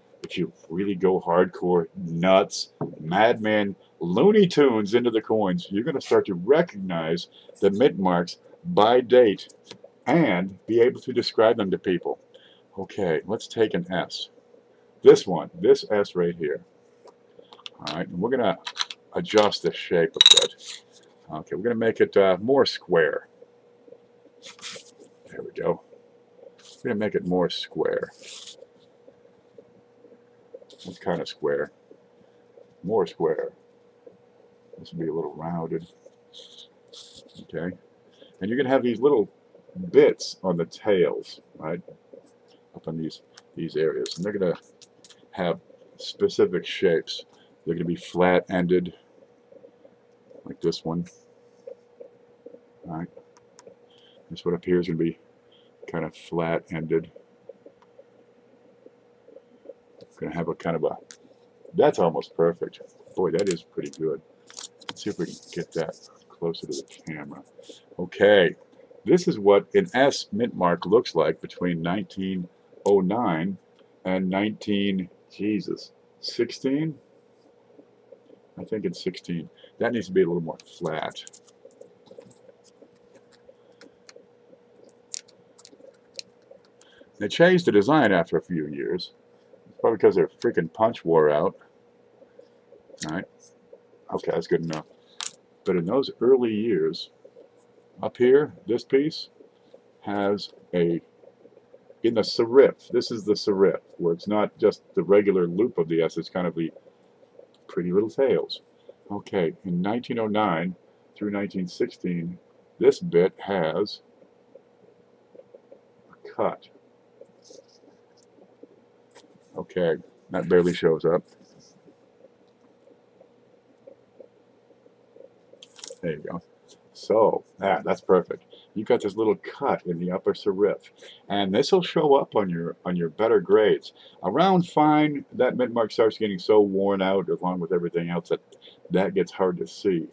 go hardcore, nuts, madman, Looney Tunes into the coins, you're going to start to recognize the mint marks by date and be able to describe them to people. Okay, let's take an S. This one, this S right here. All right, and we're going to adjust the shape a bit. Okay, we're going to make it more square. There we go. We're going to make it more square. It's kind of square. More square. This will be a little rounded. Okay. And you're going to have these little bits on the tails, right? Up on these areas. And they're going to have specific shapes. They're going to be flat-ended, like this one. All right. This one up here is going to be kind of flat-ended. Going to have a kind of a, that's almost perfect. Boy, that is pretty good. Let's see if we can get that closer to the camera. Okay, this is what an S mint mark looks like between 1909 and 16? I think it's 16. That needs to be a little more flat. They changed the design after a few years. Probably because their freaking punch wore out. Alright. Okay, that's good enough. But in those early years, up here, this piece has a, in the serif, this is the serif, where it's not just the regular loop of the S, it's kind of the pretty little tails. Okay, in 1909 through 1916, this bit has a cut. Okay, that barely shows up. There you go. So, that's perfect. You've got this little cut in the upper serif. And this will show up on your better grades. Around fine, that mint mark starts getting so worn out along with everything else that gets hard to see.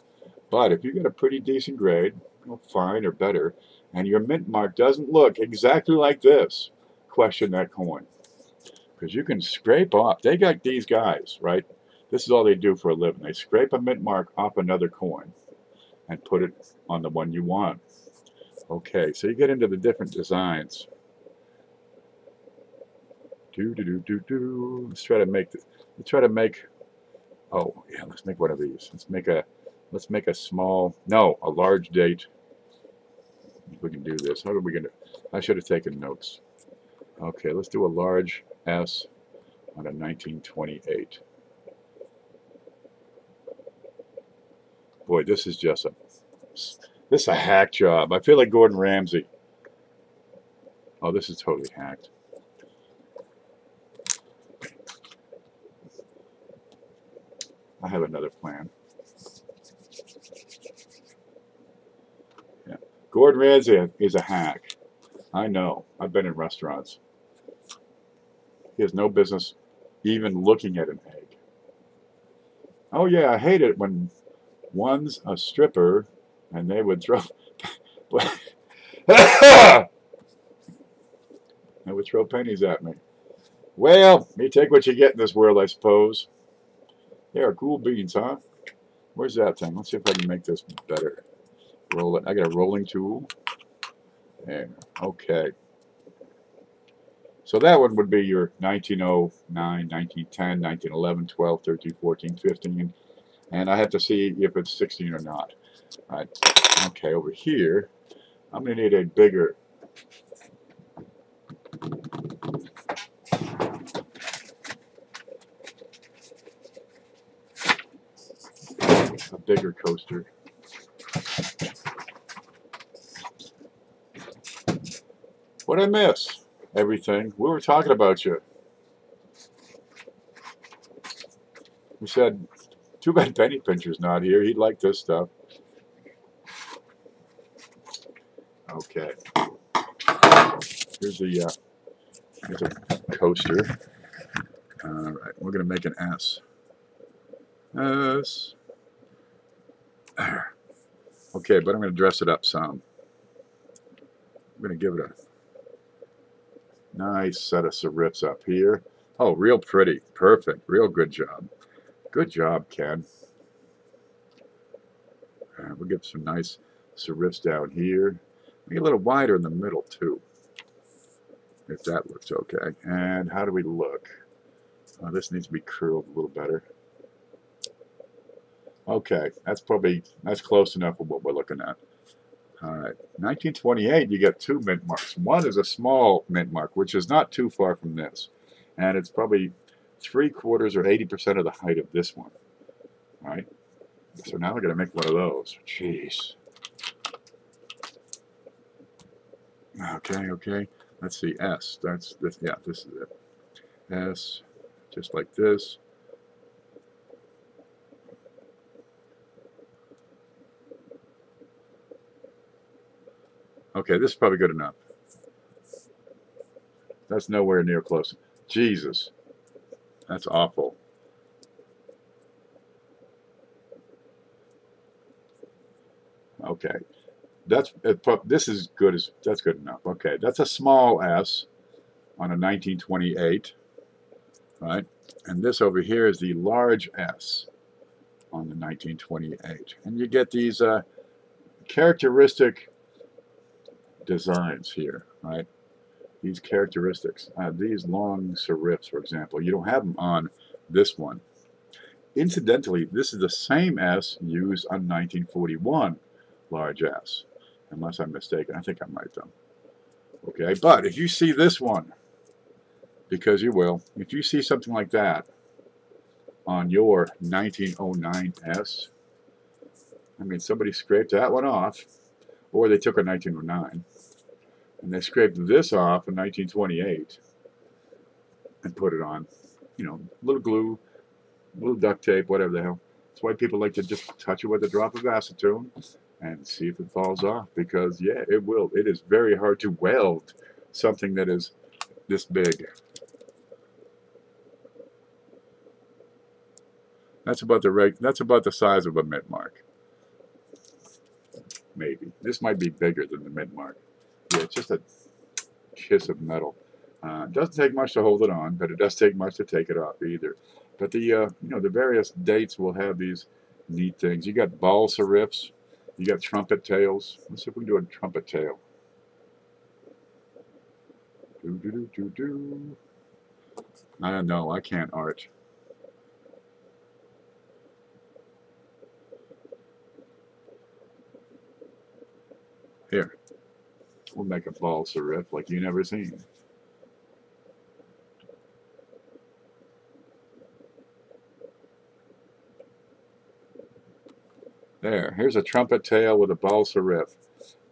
But if you get a pretty decent grade, fine or better, and your mint mark doesn't look exactly like this, question that coin. Because you can scrape off, they got these guys, right? This is all they do for a living. They scrape a mint mark off another coin. and put it on the one you want. Okay, so you get into the different designs. Let's try to make this. Let's try to make. Oh yeah, let's make one of these. Let's make a small. No, a large date. If we can do this. How are we gonna? I should have taken notes. Okay, let's do a large S on a 1928. Boy, this is a hack job. I feel like Gordon Ramsay. Oh, this is totally hacked. I have another plan. Yeah. Gordon Ramsay is a hack. I know. I've been in restaurants. He has no business even looking at an egg. Oh yeah, I hate it when one's a stripper and they would throw they would throw pennies at me. Well, you take what you get in this world, I suppose. They are cool beans, huh? Where's that thing? Let's see if I can make this better. Roll it. I got a rolling tool. There. Okay. So that one would be your 1909, 1910, 1911, 12, 13, 14, 15. And I have to see if it's 16 or not. All right. Okay, over here, I'm going to need a bigger. A bigger coaster. What'd I miss? Everything. We were talking about you. We said, too bad Penny Pincher's not here. He'd like this stuff. Okay. Here's a coaster. All right, we're going to make an S. S. Okay, but I'm going to dress it up some. I'm going to give it a nice set of serifs up here. Oh, real pretty. Perfect. Real good job. Good job, Ken. We'll give some nice serifs down here. Make it a little wider in the middle, too. If that looks okay. And how do we look? This needs to be curled a little better. Okay, that's close enough for what we're looking at. All right, 1928, you get two mint marks. One is a small mint mark, which is not too far from this. And it's probably 3/4 or 80% of the height of this one. All right, so now we're going to make one of those. Jeez. Okay. Let's see, S. That's this. Yeah, this is it. S, just like this. Okay, this is probably good enough. That's nowhere near close. Jesus, that's awful. Okay, this is good that's good enough. Okay, that's a small S on a 1928, right? And this over here is the large S on the 1928, and you get these characteristic designs here, right? These characteristics, these long serifs, for example, you don't have them on this one. Incidentally, this is the same S used on 1941 large S, unless I'm mistaken. I think I might though. Okay, but if you see this one, because you will, if you see something like that on your 1909 S, I mean, somebody scraped that one off, or they took a 1909. And they scraped this off in 1928 and put it on, you know, a little glue, a little duct tape, whatever the hell. That's why people like to just touch it with a drop of acetone and see if it falls off, because, yeah, it will. It is very hard to weld something that is this big. That's about the size of a mint mark. Maybe. This might be bigger than the mint mark. Yeah, it's just a kiss of metal. It doesn't take much to hold it on, but it does take much to take it off either. But the the various dates will have these neat things. You got ball serifs, You got trumpet tails. Let's see if we can do a trumpet tail. Do do do do do. I don't know. I can't art. Here, we'll make a balsa riff like you never seen. There, here's a trumpet tail with a balsa riff.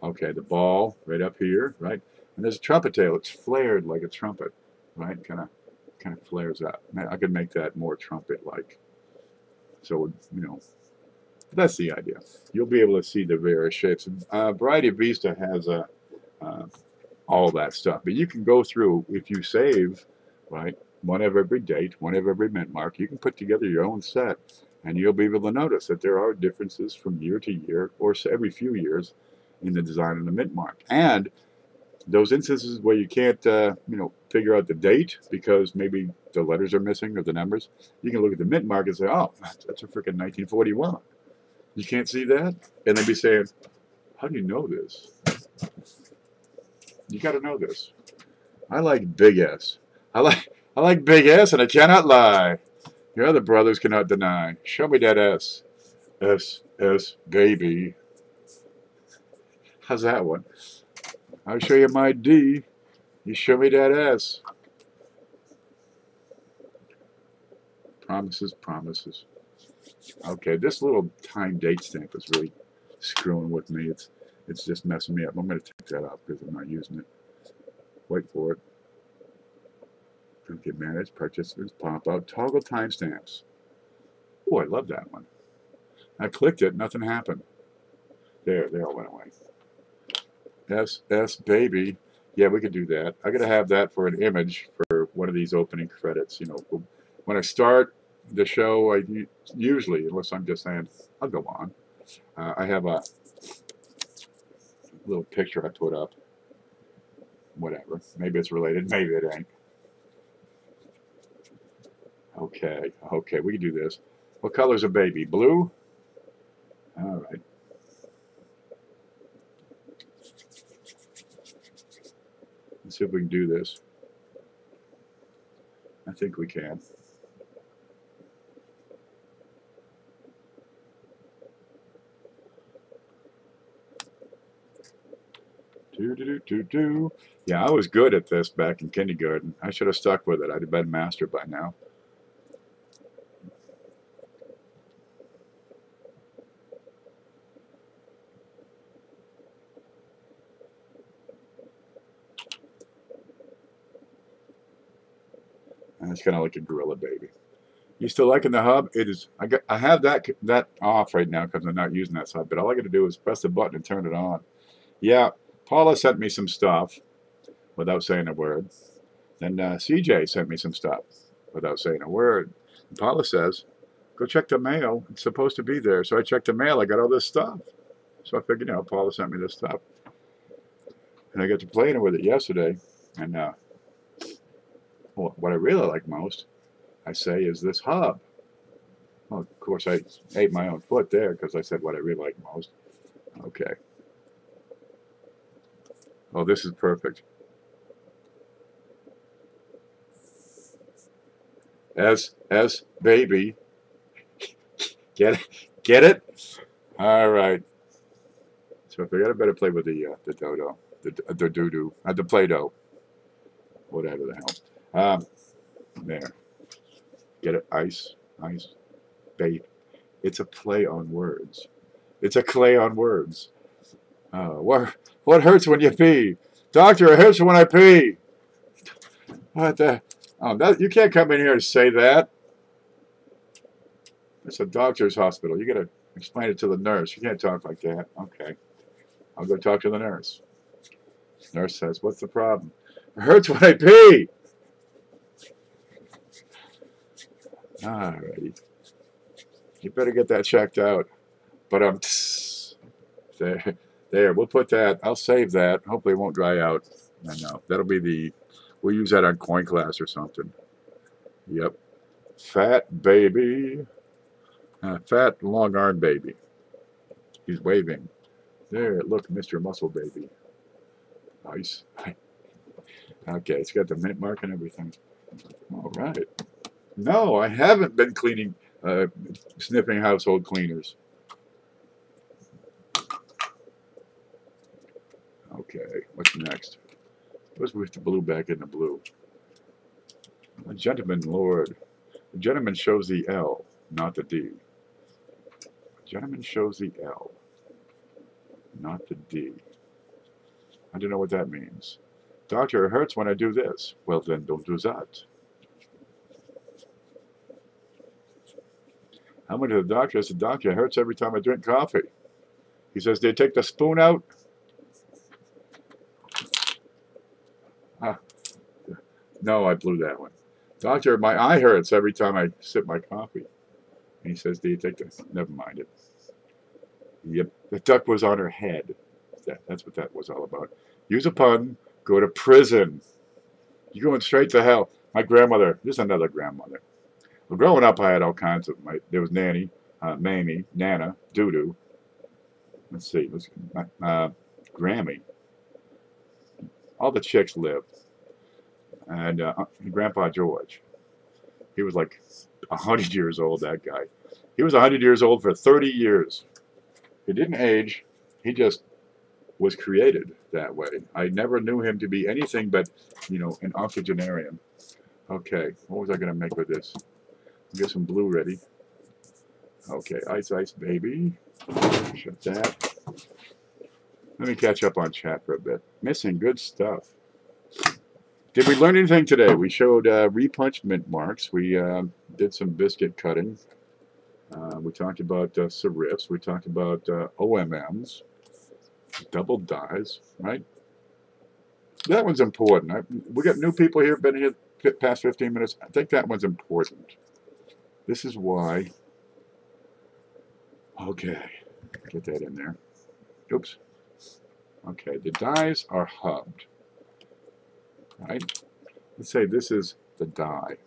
Okay, the ball right up here, right? And there's a trumpet tail. It's flared like a trumpet, right? Kind of flares out. I could make that more trumpet-like. So, you know, that's the idea. You'll be able to see the various shapes. Variety Vista has all that stuff. But you can go through, if you save, right, one of every date, one of every mint mark, you can put together your own set. And you'll be able to notice that there are differences from year to year, or every few years, in the design of the mint mark. And those instances where you can't, you know, figure out the date because maybe the letters are missing or the numbers, you can look at the mint mark and say, oh, that's a freaking 1941. You can't see that? And they'd be saying, how do you know this? You got to know this. I like big S. I like big S, and I cannot lie. Your other brothers cannot deny. Show me that S. S, S, baby. How's that one? I'll show you my D. You show me that S. Promises, promises. Okay, this little time date stamp is really screwing with me. It's just messing me up. I'm going to take that out because I'm not using it. Wait for it. Okay, manage participants, pop out, toggle timestamps. Oh, I love that one. I clicked it, nothing happened. There, they all went away. S, baby. Yeah, we could do that. I got to have that for an image for one of these opening credits. You know, when I start the show, I usually, unless I'm just saying, I'll go on. I have a little picture I put up. Whatever. Maybe it's related. Maybe it ain't. Okay, okay, we can do this. What color's a baby? Blue? All right. Let's see if we can do this. I think we can. Do. Yeah, I was good at this back in kindergarten. I should have stuck with it. I'd have been master by now. And it's kind of like a gorilla baby. You still liking the hub? It is. I have that off right now because I'm not using that side. But all I got to do is press the button and turn it on. Yeah, Paula sent me some stuff without saying a word. Then CJ sent me some stuff without saying a word. And Paula says, "Go check the mail. It's supposed to be there." So I checked the mail. I got all this stuff. So I figured, you know, Paula sent me this stuff, and I got to playing with it yesterday. And what I really like most, I say, is this hub. Well, of course, I ate my own foot there because I said what I really like most. Okay. Oh, this is perfect. S, baby. Get it? Get it? All right. So I figured I better play with the dodo, the doo-doo, the Play-Doh, whatever the hell. There. Get it? Ice, babe. It's a play on words. It's a clay on words. What hurts when you pee? Doctor, it hurts when I pee. What the? Oh, you can't come in here and say that. It's a doctor's hospital. You got to explain it to the nurse. You can't talk like that. Okay. I'll go talk to the nurse. Nurse says, what's the problem? It hurts when I pee. Alrighty. You better get that checked out. But there, we'll put that. I'll save that. Hopefully it won't dry out. No, that'll be we'll use that on coin class or something. Yep. Fat baby. Fat long arm baby. He's waving. There, look, Mr. Muscle Baby. Nice. Okay, it's got the mint mark and everything. All right. No, I haven't been cleaning, sniffing household cleaners. Okay, what's next? Let's move the blue back in the blue. A gentleman, Lord. The gentleman shows the L, not the D. The gentleman shows the L, not the D. I don't know what that means. Doctor, it hurts when I do this. Well, then don't do that. I went to the doctor. I said, Doctor, it hurts every time I drink coffee. He says, they take the spoon out. No, I blew that one. Doctor, my eye hurts every time I sip my coffee. And he says, do you take this? Never mind it. Yep, the duck was on her head. That's what that was all about. Use a pun, go to prison. You're going straight to hell. My grandmother, this is another grandmother. Well, growing up, I had all kinds of, there was Nanny, Mamie, Nana, Doodoo. Let's see, Grammy. All the chicks lived. And Grandpa George. He was like 100 years old, that guy. He was 100 years old for 30 years. He didn't age. He just was created that way. I never knew him to be anything but, you know, an octogenarian. Okay, what was I going to make with this? Get some blue ready. Okay, ice, ice, baby. Shut that. Let me catch up on chat for a bit. Missing good stuff. Did we learn anything today? We showed repunched mint marks. We did some biscuit cutting. We talked about serifs. We talked about OMMs. Double dies, right? That one's important. We got new people here, been here past 15 minutes. I think that one's important. This is why. Okay, get that in there. Oops. Okay, the dies are hubbed. Right? Let's say this is the die.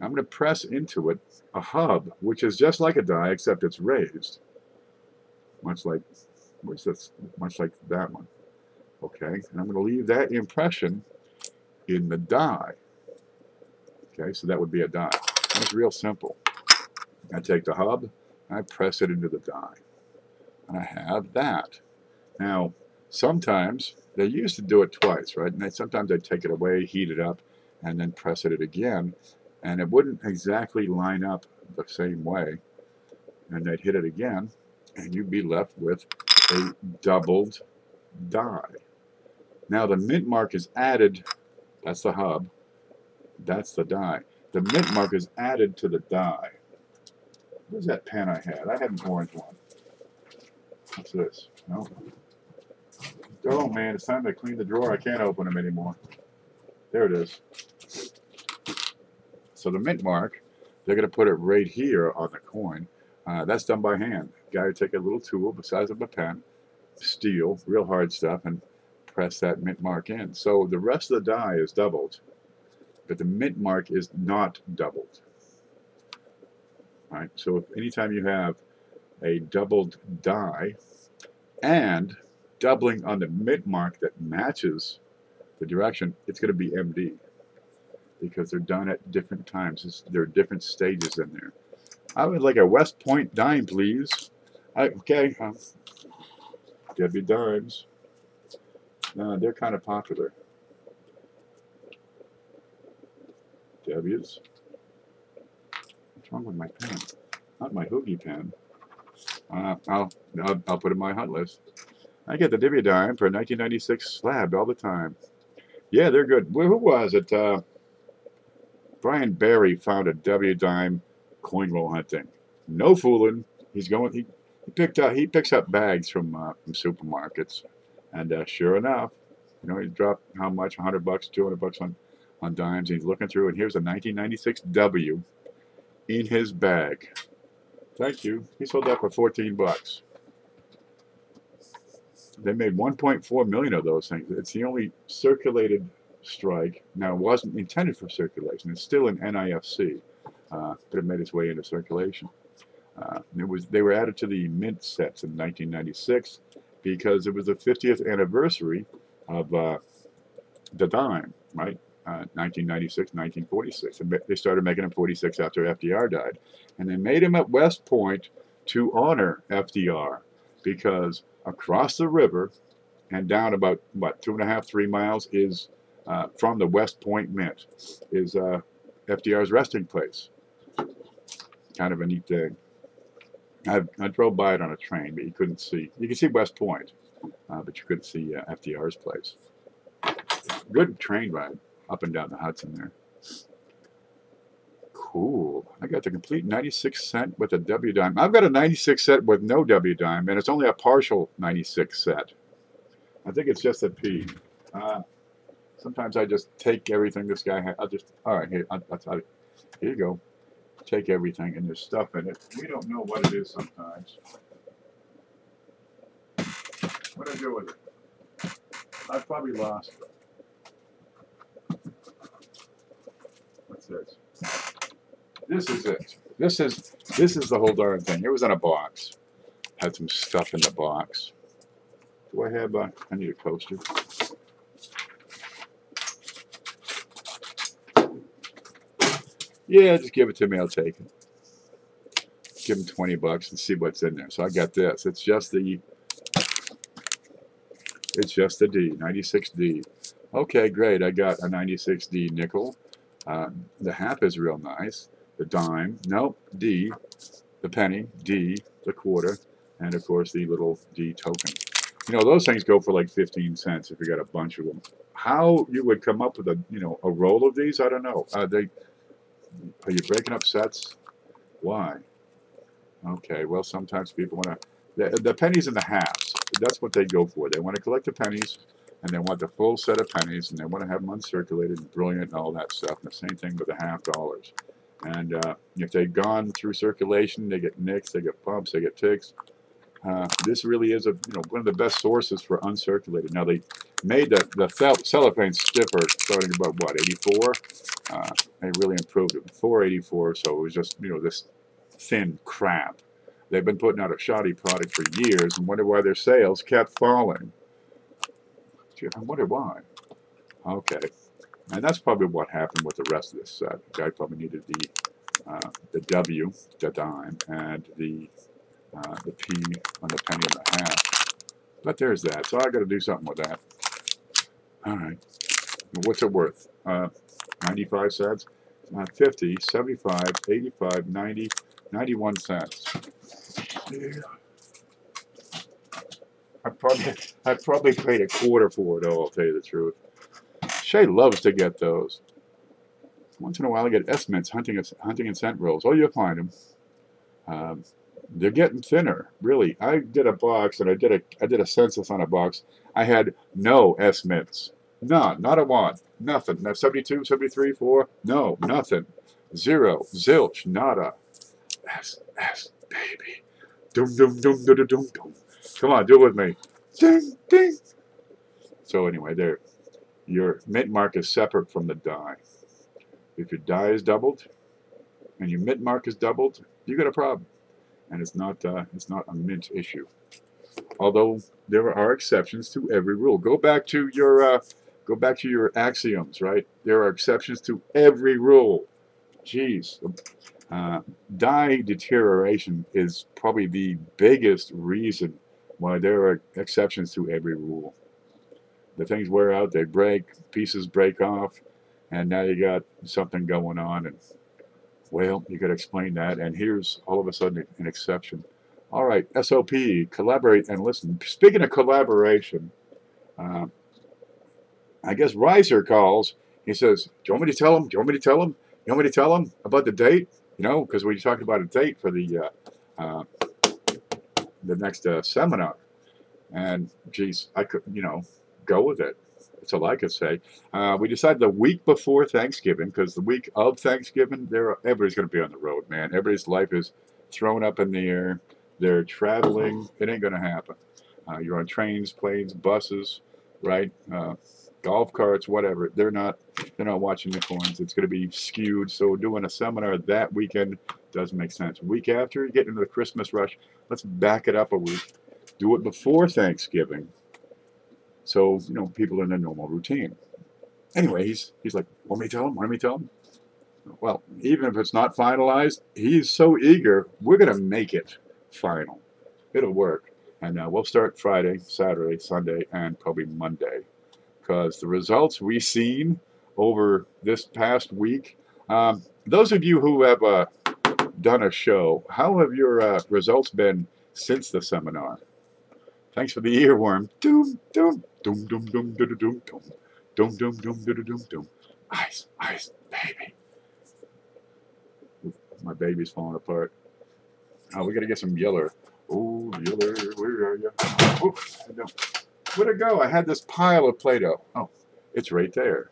I'm going to press into it a hub, which is just like a die, except it's raised. Much like, where's this? Much like that one. Okay, and I'm going to leave that impression in the die. Okay, so that would be a die. That's real simple. I take the hub, and I press it into the die. And I have that. Now, sometimes, they used to do it twice, right? And sometimes they'd take it away, heat it up, and then press it again. And it wouldn't exactly line up the same way. And they'd hit it again, and you'd be left with a doubled die. Now the mint mark is added, that's the hub, that's the die. The mint mark is added to the die. Where's that pen I had? I had an orange one. What's this? No. Oh man, it's time to clean the drawer. I can't open them anymore. There it is. So the mint mark, they're going to put it right here on the coin. That's done by hand. Guy would take a little tool the size of a pen, steel, real hard stuff, and press that mint mark in. So the rest of the die is doubled, but the mint mark is not doubled. All right. So if anytime you have a doubled die and doubling on the mint mark that matches the direction, it's going to be MD because they're done at different times. There are different stages in there. I would like a West Point dime, please. Okay. Debbie dimes. They're kind of popular. Debbie's. What's wrong with my pen? Not my Hoogie pen. I'll put it in my hot list. I get the Debbie dime for a 1996 slab all the time. Yeah, they're good. Who was it? Brian Barry found a W dime coin roll hunting. No fooling. He's going. He picks up bags from supermarkets, and sure enough, you know, he dropped how much? $100, $200 on dimes. He's looking through, and here's a 1996 W in his bag. Thank you. He sold that for $14. They made 1.4 million of those things. It's the only circulated strike. Now, it wasn't intended for circulation. It's still an NIFC, but it made its way into circulation. They were added to the mint sets in 1996 because it was the 50th anniversary of the dime, right? 1996, 1946. And they started making them 46 after FDR died. And they made them at West Point to honor FDR, because across the river and down about, what, 2.5, 3 miles is from the West Point Mint is FDR's resting place. Kind of a neat thing. I drove by it on a train, but you couldn't see. You could see West Point, but you couldn't see FDR's place. Good train ride up and down the Hudson there. Cool. I got the complete 96 cent with a W dime. I've got a 96 cent with no W dime, and it's only a partial 96 set. I think it's just a P. Sometimes I just take everything this guy has. All right, here you go. Take everything, and there's stuff in it. We don't know what it is sometimes. What do I do with it? I've probably lost it. What's this? This is it. This is the whole darn thing. It was in a box. Had some stuff in the box. Do I have I need a coaster. Yeah, just give it to me. I'll take it. Give him $20 and see what's in there. So I got this. It's just the D, 96D. Okay, great. I got a 96D nickel. The half is real nice. The dime, nope, D. The penny, D. The quarter, and of course the little D token. You know, those things go for like 15 cents if you got a bunch of them. How you would come up with a roll of these, I don't know. Are you breaking up sets? Why? Okay, well, sometimes people want to... The pennies and the halves, that's what they go for. They want to collect the pennies, and they want the full set of pennies, and they want to have them uncirculated and brilliant and all that stuff. And the same thing with the half dollars. And if they've gone through circulation, they get nicks, they get bumps, they get ticks. This really is one of the best sources for uncirculated. Now, they made the cellophane stiffer starting about, what, 84? They really improved it. 484, so it was just, this thin crap. They've been putting out a shoddy product for years and wonder why their sales kept falling. Gee, I wonder why. Okay. And that's probably what happened with the rest of this set. The guy probably needed the W, the dime, and the P on the penny and the half. But there's that. So I got to do something with that. All right. What's it worth? 95 cents? 50, 75, 85, 90, 91 cents. Yeah. I probably paid a quarter for it all, I'll tell you the truth. Shay loves to get those. Once in a while I get S-mints, hunting and scent rolls. Oh, you'll find them. They're getting thinner, really. I did a box, and I did a census on a box. I had no S-mints. None, not a one, nothing. Now 72, 73, 4, no, nothing. 0, zilch, nada. S, baby. Dum, dum, dum, dum, dum, dum. Come on, do it with me. Ding, ding. So anyway, there. Your mint mark is separate from the die. If your die is doubled and your mint mark is doubled, you got a problem, and it's not a mint issue. Although there are exceptions to every rule. Go back to your axioms, right? There are exceptions to every rule. Jeez, die deterioration is probably the biggest reason why there are exceptions to every rule. The things wear out, they break, pieces break off, and now you got something going on, and, well, you got to explain that, and here's all of a sudden an exception. All right, SOP, collaborate and listen. Speaking of collaboration, I guess Reiser calls. He says, do you want me to tell him? Do you want me to tell him? You want me to tell him about the date? Because we talked about a date for the next seminar. And, geez, I could, go with it. That's all I could say. We decided the week before Thanksgiving, because the week of Thanksgiving, everybody's going to be on the road, man. Everybody's life is thrown up in the air. They're traveling. It ain't going to happen. You're on trains, planes, buses, right? Golf carts, whatever. They're not watching the coins. It's going to be skewed. So doing a seminar that weekend doesn't make sense. Week after, you get into the Christmas rush. Let's back it up a week. Do it before Thanksgiving, so you know people are in a normal routine. Anyway, he's like, want me to tell him? Want me to tell him? Well, even if it's not finalized, he's so eager. We're gonna make it final. It'll work, and we'll start Friday, Saturday, Sunday, and probably Monday, because the results we've seen over this past week. Those of you who have done a show, how have your results been since the seminar? Thanks for the earworm. Doom, doom, doom, doom, doom, doom, doom, doom, doom, doom, doom, doom, doom, doom. Ice, ice, baby. My baby's falling apart. Oh, we gotta get some Yeller. Oh, Yeller, where are you? Oh, no. Where'd it go? I had this pile of Play-Doh. Oh, it's right there.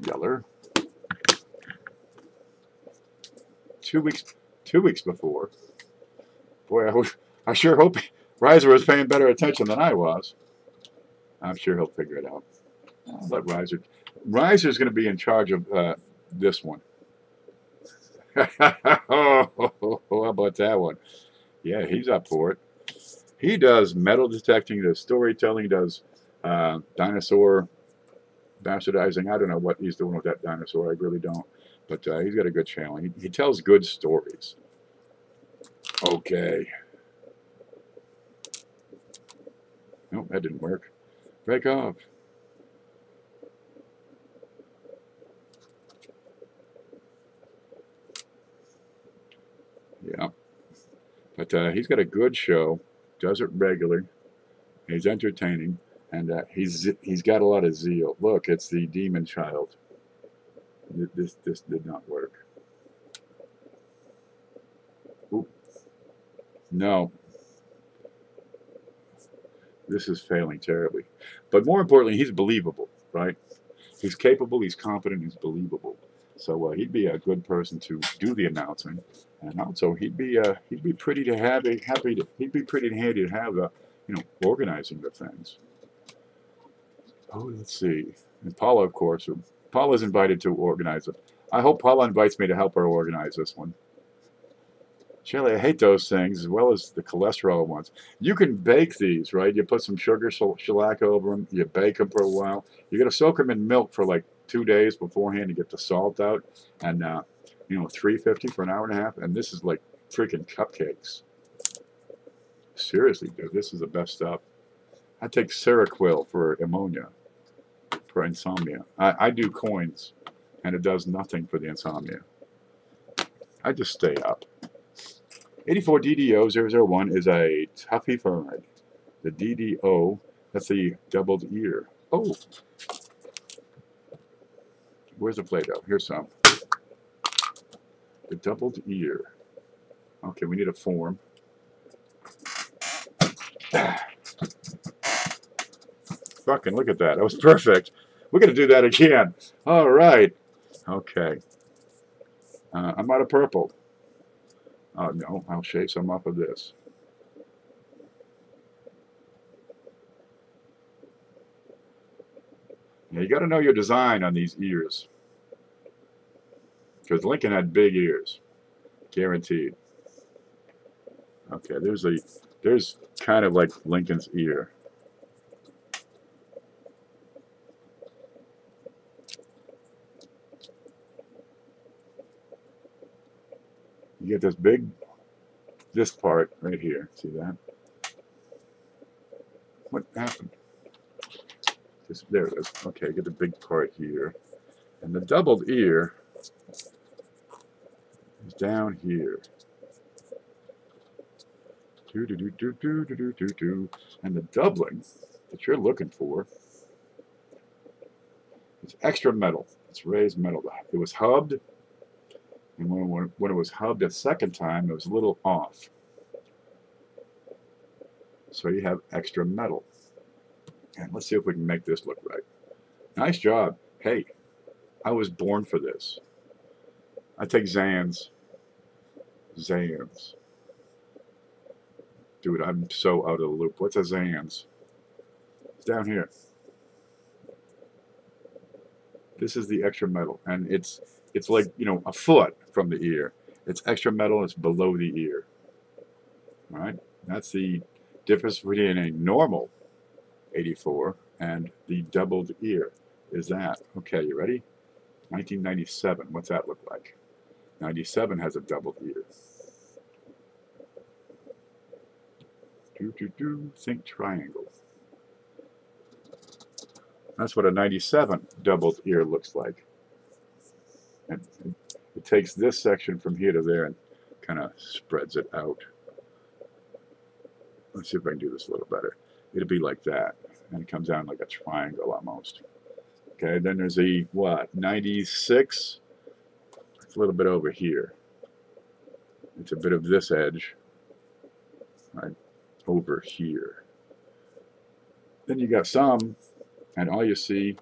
Yeller. 2 weeks before. Boy, I sure hope Riser was paying better attention than I was. I'm sure he'll figure it out. I'll let Riser. Riser's going to be in charge of this one. Oh, how about that one? Yeah, he's up for it. He does metal detecting, does storytelling, does dinosaur bastardizing. I don't know what he's doing with that dinosaur. I really don't. But he's got a good channel. He tells good stories. Okay. Nope, that didn't work. Break off. Yeah. But he's got a good show. Does it regularly. He's entertaining. And he's got a lot of zeal. Look, it's the demon child. This did not work. Ooh. No. This is failing terribly. But more importantly, he's believable, right? He's capable, he's competent, he's believable. So he'd be a good person to do the announcing, and also he'd be pretty to have he'd be pretty handy to have you know, organizing the things. Oh, let's see. And Paula, of course, Paula's invited to organize it. I hope Paula invites me to help her organize this one. Shelly, I hate those things, as well as the cholesterol ones. You can bake these, right? You put some sugar shellac over them. You bake them for a while. You got to soak them in milk for like 2 days beforehand to get the salt out. And, you know, $3.50 for an hour and a half. And this is like freaking cupcakes. Seriously, dude, this is the best stuff. I take Seroquel for ammonia, for insomnia. I do coins, and it does nothing for the insomnia. I just stay up. 84DDO001 is a Tuffy Fern. The DDO, that's the doubled ear. Oh, where's the Play-Doh? Here's some. The doubled ear. Okay, we need a form. Fucking look at that. That was perfect. We're going to do that again. All right. Okay. I'm out of purple. Oh, no, I'll shave some off of this. Now, you got to know your design on these ears. Because Lincoln had big ears. Guaranteed. Okay, there's kind of like Lincoln's ear. You get this part right here. See that? What happened? There it is. Okay, get the big part here. And the doubled ear is down here. And the doubling that you're looking for is extra metal. It's raised metal. It was hubbed. And when it was hubbed a second time, it was a little off. So you have extra metal. And let's see if we can make this look right. Nice job. Hey, I was born for this. I take Zans. Zans. Dude, I'm so out of the loop. What's a Zans? It's down here. This is the extra metal. And it's like, you know, a foot from the ear. It's extra metal. It's below the ear. All right? That's the Difference between a normal 84 and the doubled ear is that. Okay, you ready? 1997, what's that look like? 97 has a doubled ear. Think triangle. That's what a 97 doubled ear looks like. And it takes this section from here to there and kind of spreads it out. Let's see if I can do this a little better. It'll be like that, and it comes down like a triangle almost. Okay, then there's the, what, 96? It's a little bit over here. It's a bit of this edge, right, over here. Then you got some, and all you see,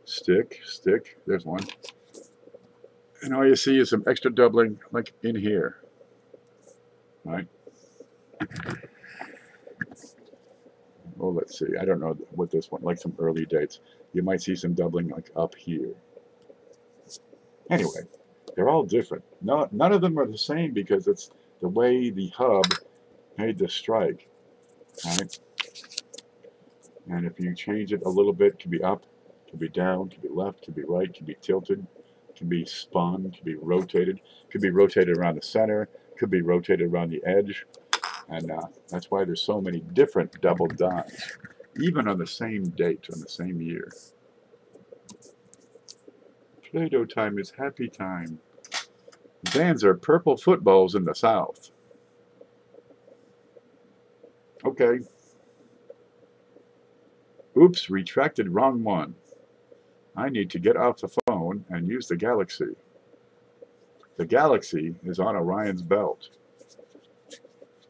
stick, there's one. And all you see is some extra doubling, like in here, right? Well, let's see. I don't know what this one, like some early dates. You might see some doubling like up here. Anyway, they're all different. No, none of them are the same because it's the way the hub made the strike, right? And if you change it a little bit, it can be up, it can be down, it can be left, it can be right, it can be tilted, it can be spun, it can be rotated. It could be rotated around the center, it could be rotated around the edge. And that's why there's so many different double dies, even on the same date, on the same year. Play-Doh time is happy time. Vans are purple footballs in the South. Okay. Oops, retracted wrong one. I need to get off the phone and use the Galaxy. The Galaxy is on Orion's belt.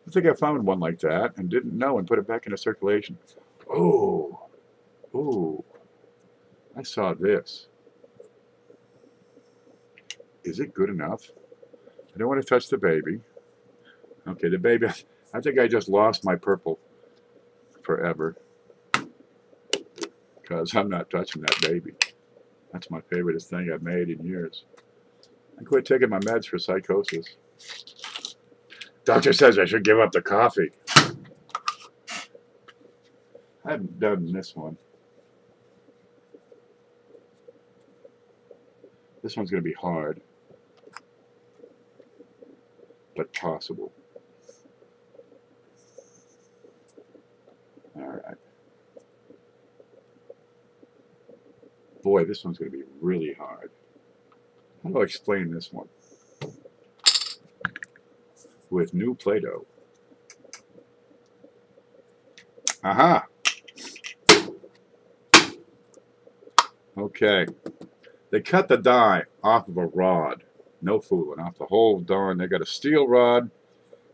I think I found one like that and didn't know and put it back into circulation. Oh, I saw this. Is it good enough? I don't want to touch the baby. Okay, the baby, I think I just lost my purple forever because I'm not touching that baby. That's my favoriteest thing I've made in years. I quit taking my meds for psychosis. Doctor says I should give up the coffee. I haven't done this one. This one's going to be hard, but possible. All right. Boy, this one's going to be really hard. How do I explain this one? With new Play-Doh. Aha! Okay. They cut the die off of a rod. No fooling. Off the whole darn. They got a steel rod,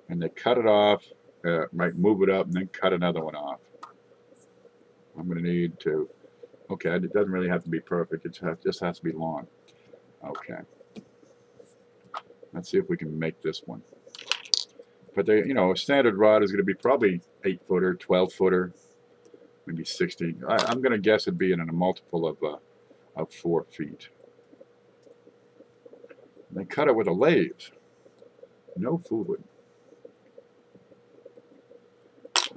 and they cut it off. Might move it up, and then cut another one off. I'm going to need to... Okay, it doesn't really have to be perfect. It just has to be long. Okay. Let's see if we can make this one. But they, a standard rod is going to be probably 8-footer, 12-footer, maybe 16. I'm going to guess it'd be in a multiple of 4 feet. And they cut it with a lathe. No fooling.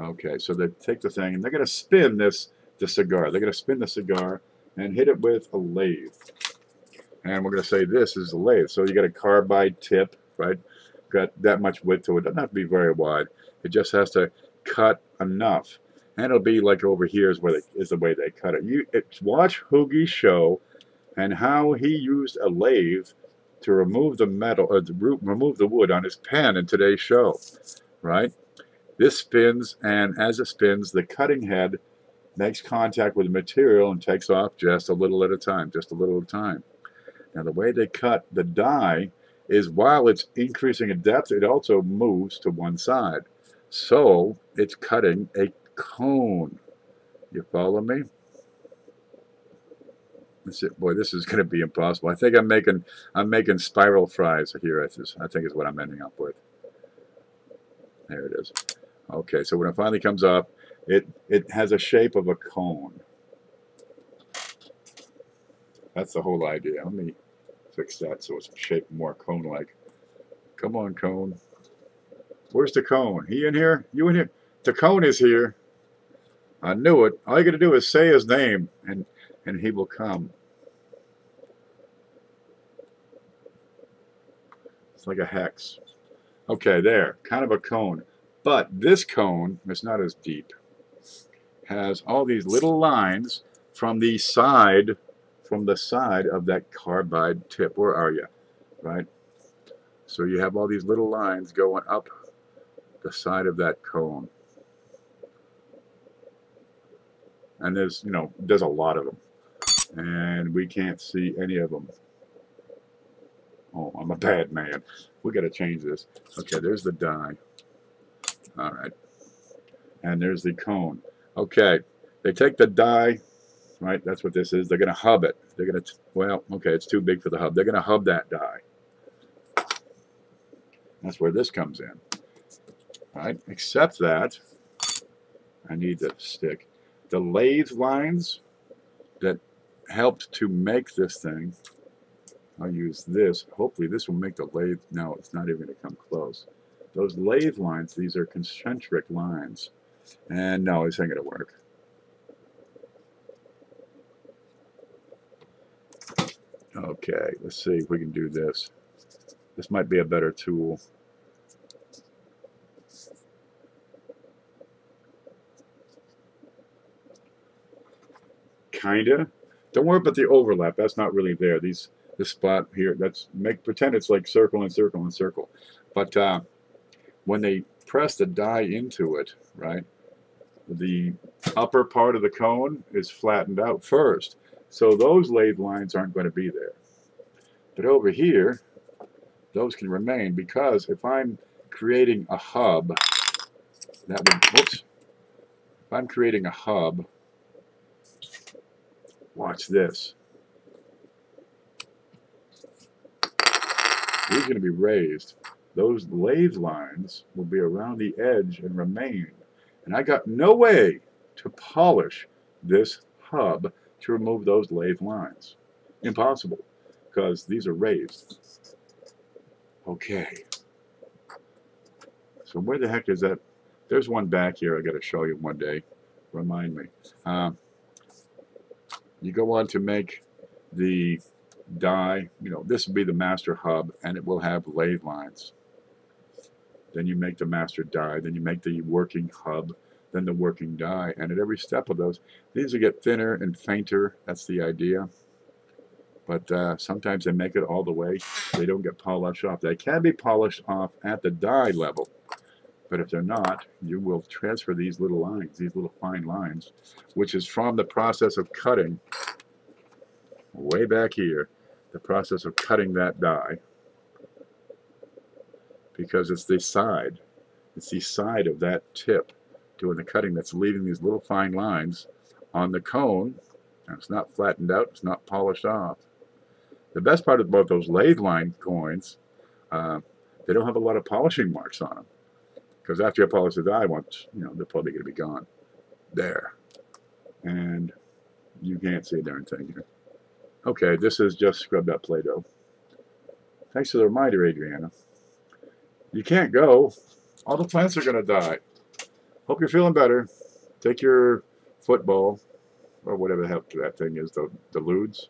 Okay, so they take the thing and they're going to spin the cigar. They're going to spin the cigar and hit it with a lathe. And we're going to say this is a lathe. So you got a carbide tip, right? Got that much width to it. It doesn't have to be very wide. It just has to cut enough. And it'll be like over here is the way they cut it. Watch Hoagie's show and how he used a lathe to remove the metal or remove the wood on his pen in today's show, right? This spins, and as it spins, the cutting head makes contact with the material and takes off just a little at a time, Now the way they cut the die is while it's increasing in depth, it also moves to one side. So it's cutting a cone. You follow me? That's it. Boy, this is going to be impossible. I think I'm making spiral fries here. I think is what I'm ending up with. There it is. Okay, so when it finally comes up, it has a shape of a cone. That's the whole idea. Let me fix that so it's shaped more cone-like. Come on, cone. Where's the cone? He in here? You in here? the cone is here. I knew it. All you got to do is say his name, and he will come. It's like a hex. Okay, there, kind of a cone. But this cone is not as deep. Has all these little lines from the side of that carbide tip. Where are you? Right? So you have all these little lines going up the side of that cone. And there's a lot of them. And we can't see any of them. Oh, I'm a bad man. We got to change this. Okay, there's the die. All right. And there's the cone. Okay, they take the die, right? That's what this is. They're going to hub it. They're going to, well, okay, it's too big for the hub. They're going to hub that die. That's where this comes in. All right, except that I need to stick the lathe lines that helped to make this thing. I'll use this. Hopefully this will make the lathe. No, it's not even going to come close. Those lathe lines, these are concentric lines. And no, this ain't going to work. Okay, let's see if we can do this. This might be a better tool. Kinda. Don't worry about the overlap. That's not really there. This spot here, pretend it's like circle and circle and circle. But when they press the die into it, right, the upper part of the cone is flattened out first. So those lathe lines aren't going to be there. But over here, those can remain, because if I'm creating a hub, if I'm creating a hub, watch this. These are going to be raised. Those lathe lines will be around the edge and remain. And I got no way to polish this hub to remove those lathe lines. Impossible, because these are raised. Okay. So where the heck is that? There's one back here I got to show you one day. Remind me. You go on to make the die. This will be the master hub, and it will have lathe lines. Then you make the master die. Then you make the working hub. Then the working die. And at every step of those, these will get thinner and fainter. That's the idea. But sometimes they make it all the way. They don't get polished off. They can be polished off at the die level. But if they're not, you will transfer these little lines, these little fine lines, which is from the process of cutting, way back here, the process of cutting that die, because it's the side of that tip doing the cutting that's leaving these little fine lines on the cone, and it's not flattened out, it's not polished off. The best part about those lathe line coins, they don't have a lot of polishing marks on them. Because after you polish the die once, they're probably going to be gone. There. And you can't see a darn thing here. Okay, this is just scrubbed up Play-Doh. Thanks for the reminder, Adriana. You can't go. All the plants are going to die. Hope you're feeling better. Take your football, or whatever the heck that thing is, the ludes.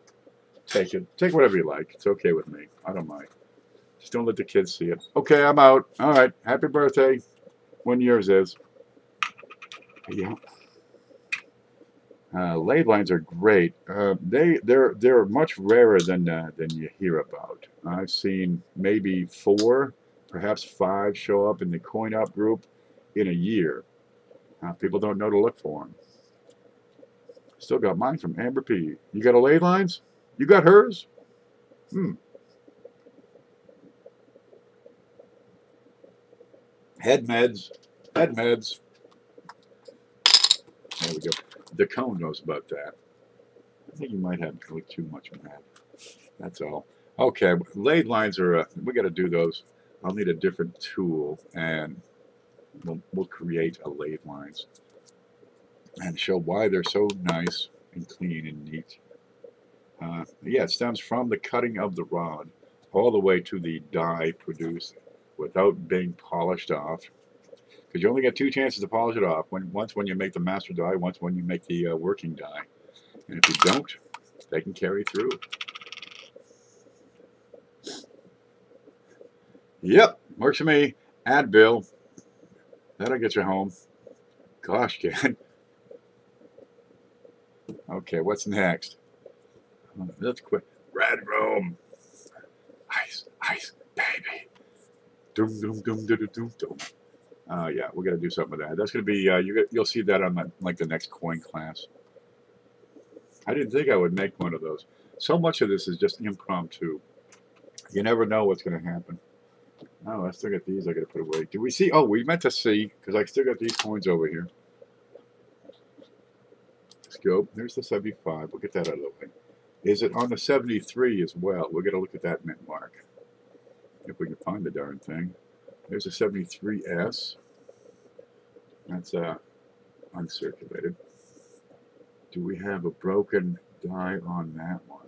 Take it. Take whatever you like. It's okay with me. I don't mind. Just don't let the kids see it. Okay, I'm out. All right. Happy birthday. When yours is. Yeah. Lathe lines are great. They're much rarer than you hear about. I've seen maybe 4, perhaps 5 show up in the coin op group in a year. People don't know to look for them. Still got mine from Amber P. You got a lathe lines? You got hers? Head meds. Head meds. There we go. The cone knows about that. I think you might have too much mad. That's all. Okay, lathe lines are, we got to do those. I'll need a different tool, and we'll create a lathe lines and show why they're so nice and clean and neat. Yeah, it stems from the cutting of the rod all the way to the die produced without being polished off. because you only get 2 chances to polish it off. Once when you make the master die, once when you make the working die. And if you don't, they can carry through. Yep, works for me. Add bill. That'll get you home. Gosh, kid. Okay, what's next? Let's quit. Red room. Ice, ice, baby. Doom, doom, doom, doom, doom, doom. Yeah, we're gonna do something with that. That's gonna be you'll see that on the next coin class. I didn't think I would make one of those. So much of this is just impromptu. You never know what's gonna happen. Oh, I still got these. I gotta put away. Do we see? Oh, we meant to see because I still got these coins over here. Let's go. There's the 75. We'll get that out of the way. Is it on the 73 as well? We're gonna look at that mint mark if we can find the darn thing. There's a 73S. That's uncirculated. Do we have a broken die on that one?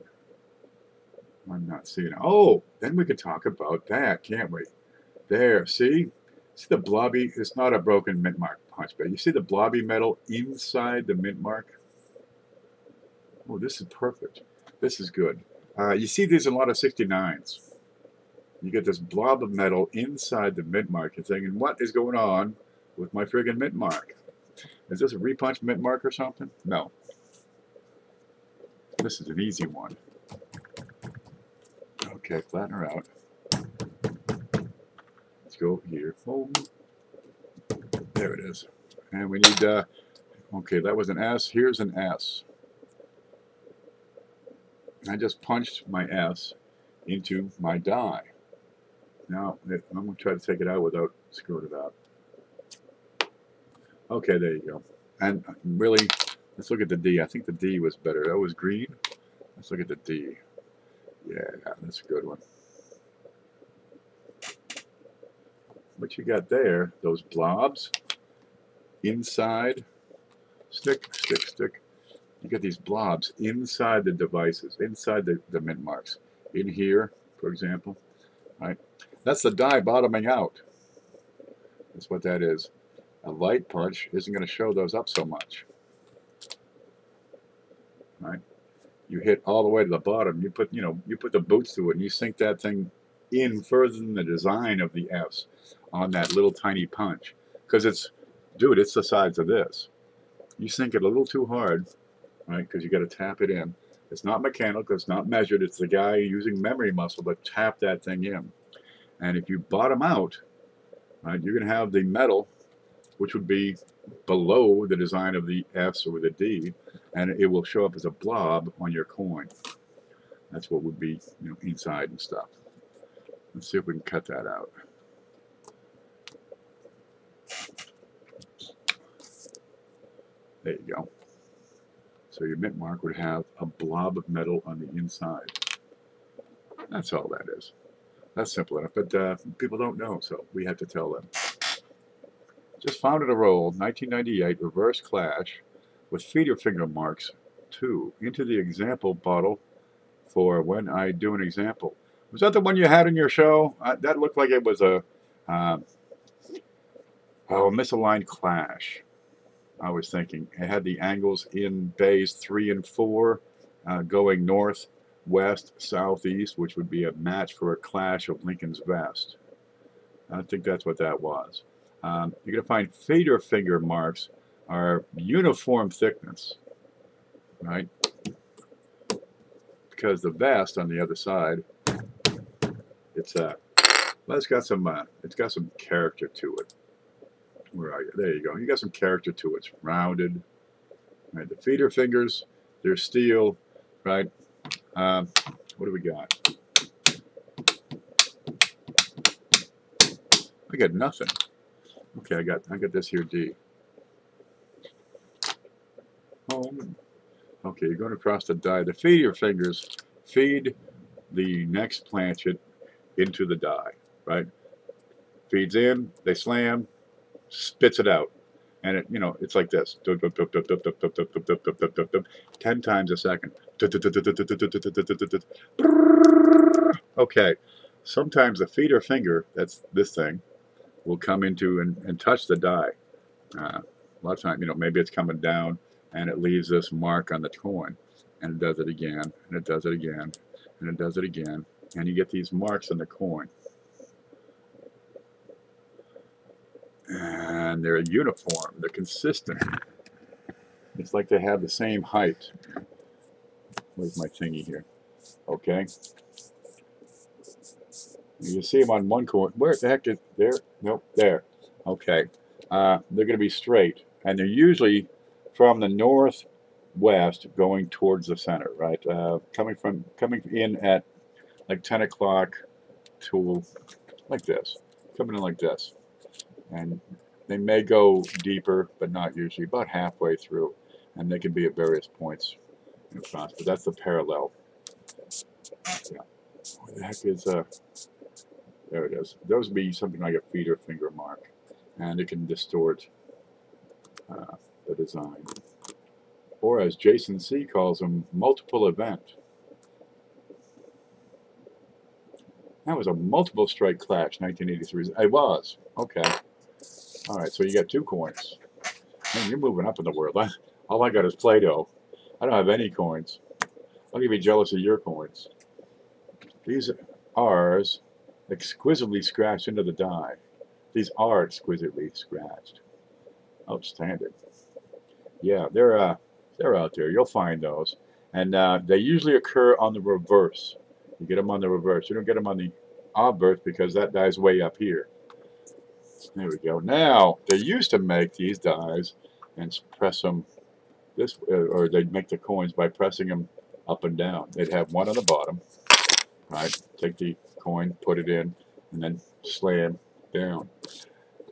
I'm not seeing it. Oh, then we could talk about that, can't we? There, see? See the blobby? It's not a broken mint mark punch, but you see the blobby metal inside the mint mark? Oh, this is perfect. This is good. You see there's a lot of 69s. You get this blob of metal inside the mint mark and thinking, what is going on with my friggin' mint mark? Is this a repunch mint mark or something? No. This is an easy one. Okay, flatten her out. Let's go here. Oh, there it is. And we need, okay, that was an S. Here's an S. I just punched my S into my die. Now, I'm going to try to take it out without screwing it up. Okay, there you go. And really, let's look at the D. I think the D was better. That was green. Let's look at the D. Yeah, that's a good one. What you got there, those blobs inside, stick. You get these blobs inside the devices, inside the mint marks. In here, for example, right? That's the die bottoming out. That's what that is. A light punch isn't going to show those up so much. Right? You hit all the way to the bottom. You put the boots to it, and you sink that thing in further than the design of the S on that little tiny punch. Because it's the size of this. You sink it a little too hard, right? Because you got to tap it in. It's not mechanical. It's not measured. It's the guy using memory muscle to tap that thing in. And if you bottom out, right, you're going to have the metal, which would be below the design of the S or the D, and it will show up as a blob on your coin. That's what would be, inside and stuff. Let's see if we can cut that out. There you go. So your mint mark would have a blob of metal on the inside. That's all that is. That's simple enough, but people don't know, so we have to tell them. Just found in a roll, 1998, reverse clash with feeder finger marks 2 into the example bottle for when I do an example. Was that the one you had in your show? That looked like it was a misaligned clash. I was thinking it had the angles in bays 3 and 4 going north, west, southeast, which would be a match for a clash of Lincoln's vest. I think that's what that was. You're going to find feeder finger marks are uniform thickness, right? Because the vest on the other side, it's got some character to it. Where are you? There you go. You got some character to it. It's rounded. Right. The feeder fingers, they're steel, right? What do we got? I got nothing. Okay, I got this here D. Home. Okay, you're going across the die. The feeder fingers feed the next planchet into the die, right? Feeds in, they slam, spits it out. And it, it's like this. 10 times a second. Okay. Sometimes the feeder finger, that's this thing, will come into and touch the die. A lot of times, you know, maybe it's coming down and it leaves this mark on the coin, and it does it again, and it does it again, and it does it again, and you get these marks on the coin. And they're uniform, they're consistent. It's like they have the same height. Where's my thingy here? Okay. You see them on one coin. Where the heck is there? Nope, there. Okay. They're going to be straight, and they're usually from the northwest going towards the center, right? Coming in at like 10 o'clock to like this, coming in like this, and they may go deeper, but not usually, about halfway through, and they can be at various points across. But that's the parallel. Yeah. Where the heck is there it is. Those would be something like a feeder finger mark, and it can distort the design. Or as Jason C. calls them, multiple event. That was a multiple strike clash, 1983. It was. Okay. All right, so you got 2 coins. Man, you're moving up in the world. All I got is Play-Doh. I don't have any coins. I'll be jealous of your coins. These R's exquisitely scratched into the die. These are exquisitely scratched. Outstanding. Yeah, they're out there. You'll find those, and they usually occur on the reverse. You get them on the reverse. You don't get them on the obverse because that die's way up here. There we go. Now they used to make these dies and press them this, or they'd make the coins by pressing them up and down. They'd have one on the bottom, right? Take the coin, put it in, and then slam down.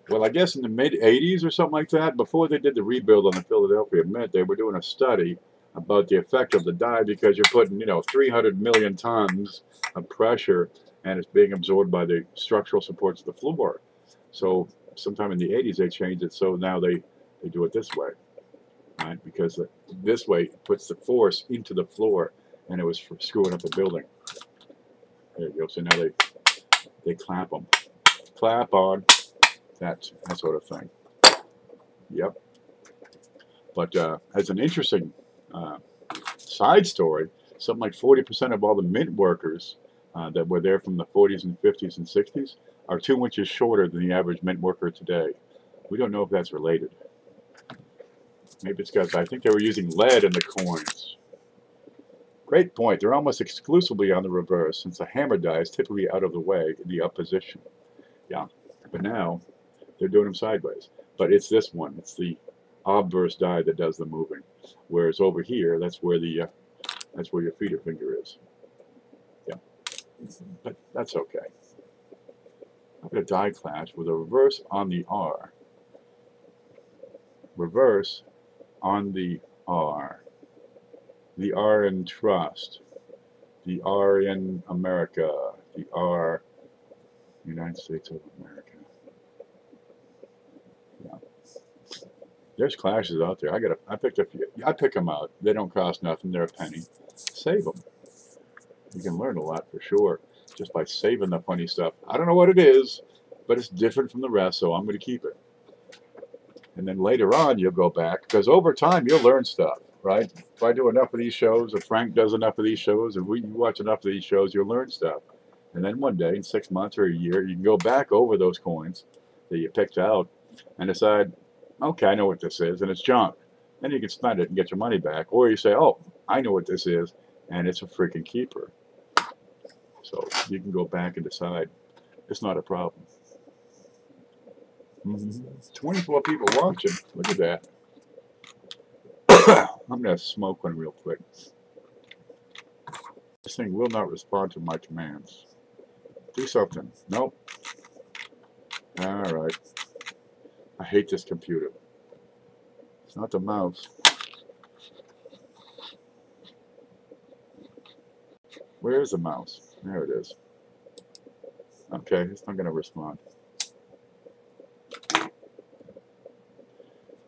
Well, I guess in the mid-'80s or something like that, before they did the rebuild on the Philadelphia Mint, they were doing a study about the effect of the die because you're putting, 300 million tons of pressure, and it's being absorbed by the structural supports of the floor. So sometime in the 80s, they changed it, so now they do it this way, right? Because this way it puts the force into the floor, and it was for screwing up the building. There you go. So now they clamp them. Clap on. That sort of thing. Yep. But as an interesting side story, something like 40% of all the mint workers that were there from the 40s and 50s and 60s are 2 inches shorter than the average mint worker today. We don't know if that's related. Maybe it's because I think they were using lead in the coins. Great point. They're almost exclusively on the reverse, since the hammer die is typically out of the way in the up position. Yeah. But now they're doing them sideways. But it's this one. It's the obverse die that does the moving. Whereas over here, that's where your feeder finger is. Yeah. But that's okay. I've got a die clash with a reverse on the R. Reverse on the R. The R in trust. The R in America. The R United States of America. Yeah. There's clashes out there. I picked a few. I pick them out. They don't cost nothing. They're a penny. Save them. You can learn a lot for sure just by saving the funny stuff. I don't know what it is, but it's different from the rest, so I'm going to keep it. And then later on, you'll go back, because over time, you'll learn stuff, right? If I do enough of these shows, if Frank does enough of these shows, and you watch enough of these shows, you'll learn stuff. And then one day, in 6 months or a year, you can go back over those coins that you picked out and decide, okay, I know what this is, and it's junk. Then you can spend it and get your money back. Or you say, oh, I know what this is, and it's a freaking keeper. So you can go back and decide. It's not a problem. 24 people watching. Look at that. I'm going to smoke one real quick. This thing will not respond to my commands. Do something. Nope. All right. I hate this computer. It's not the mouse. Where is the mouse? There it is. Okay, it's not going to respond.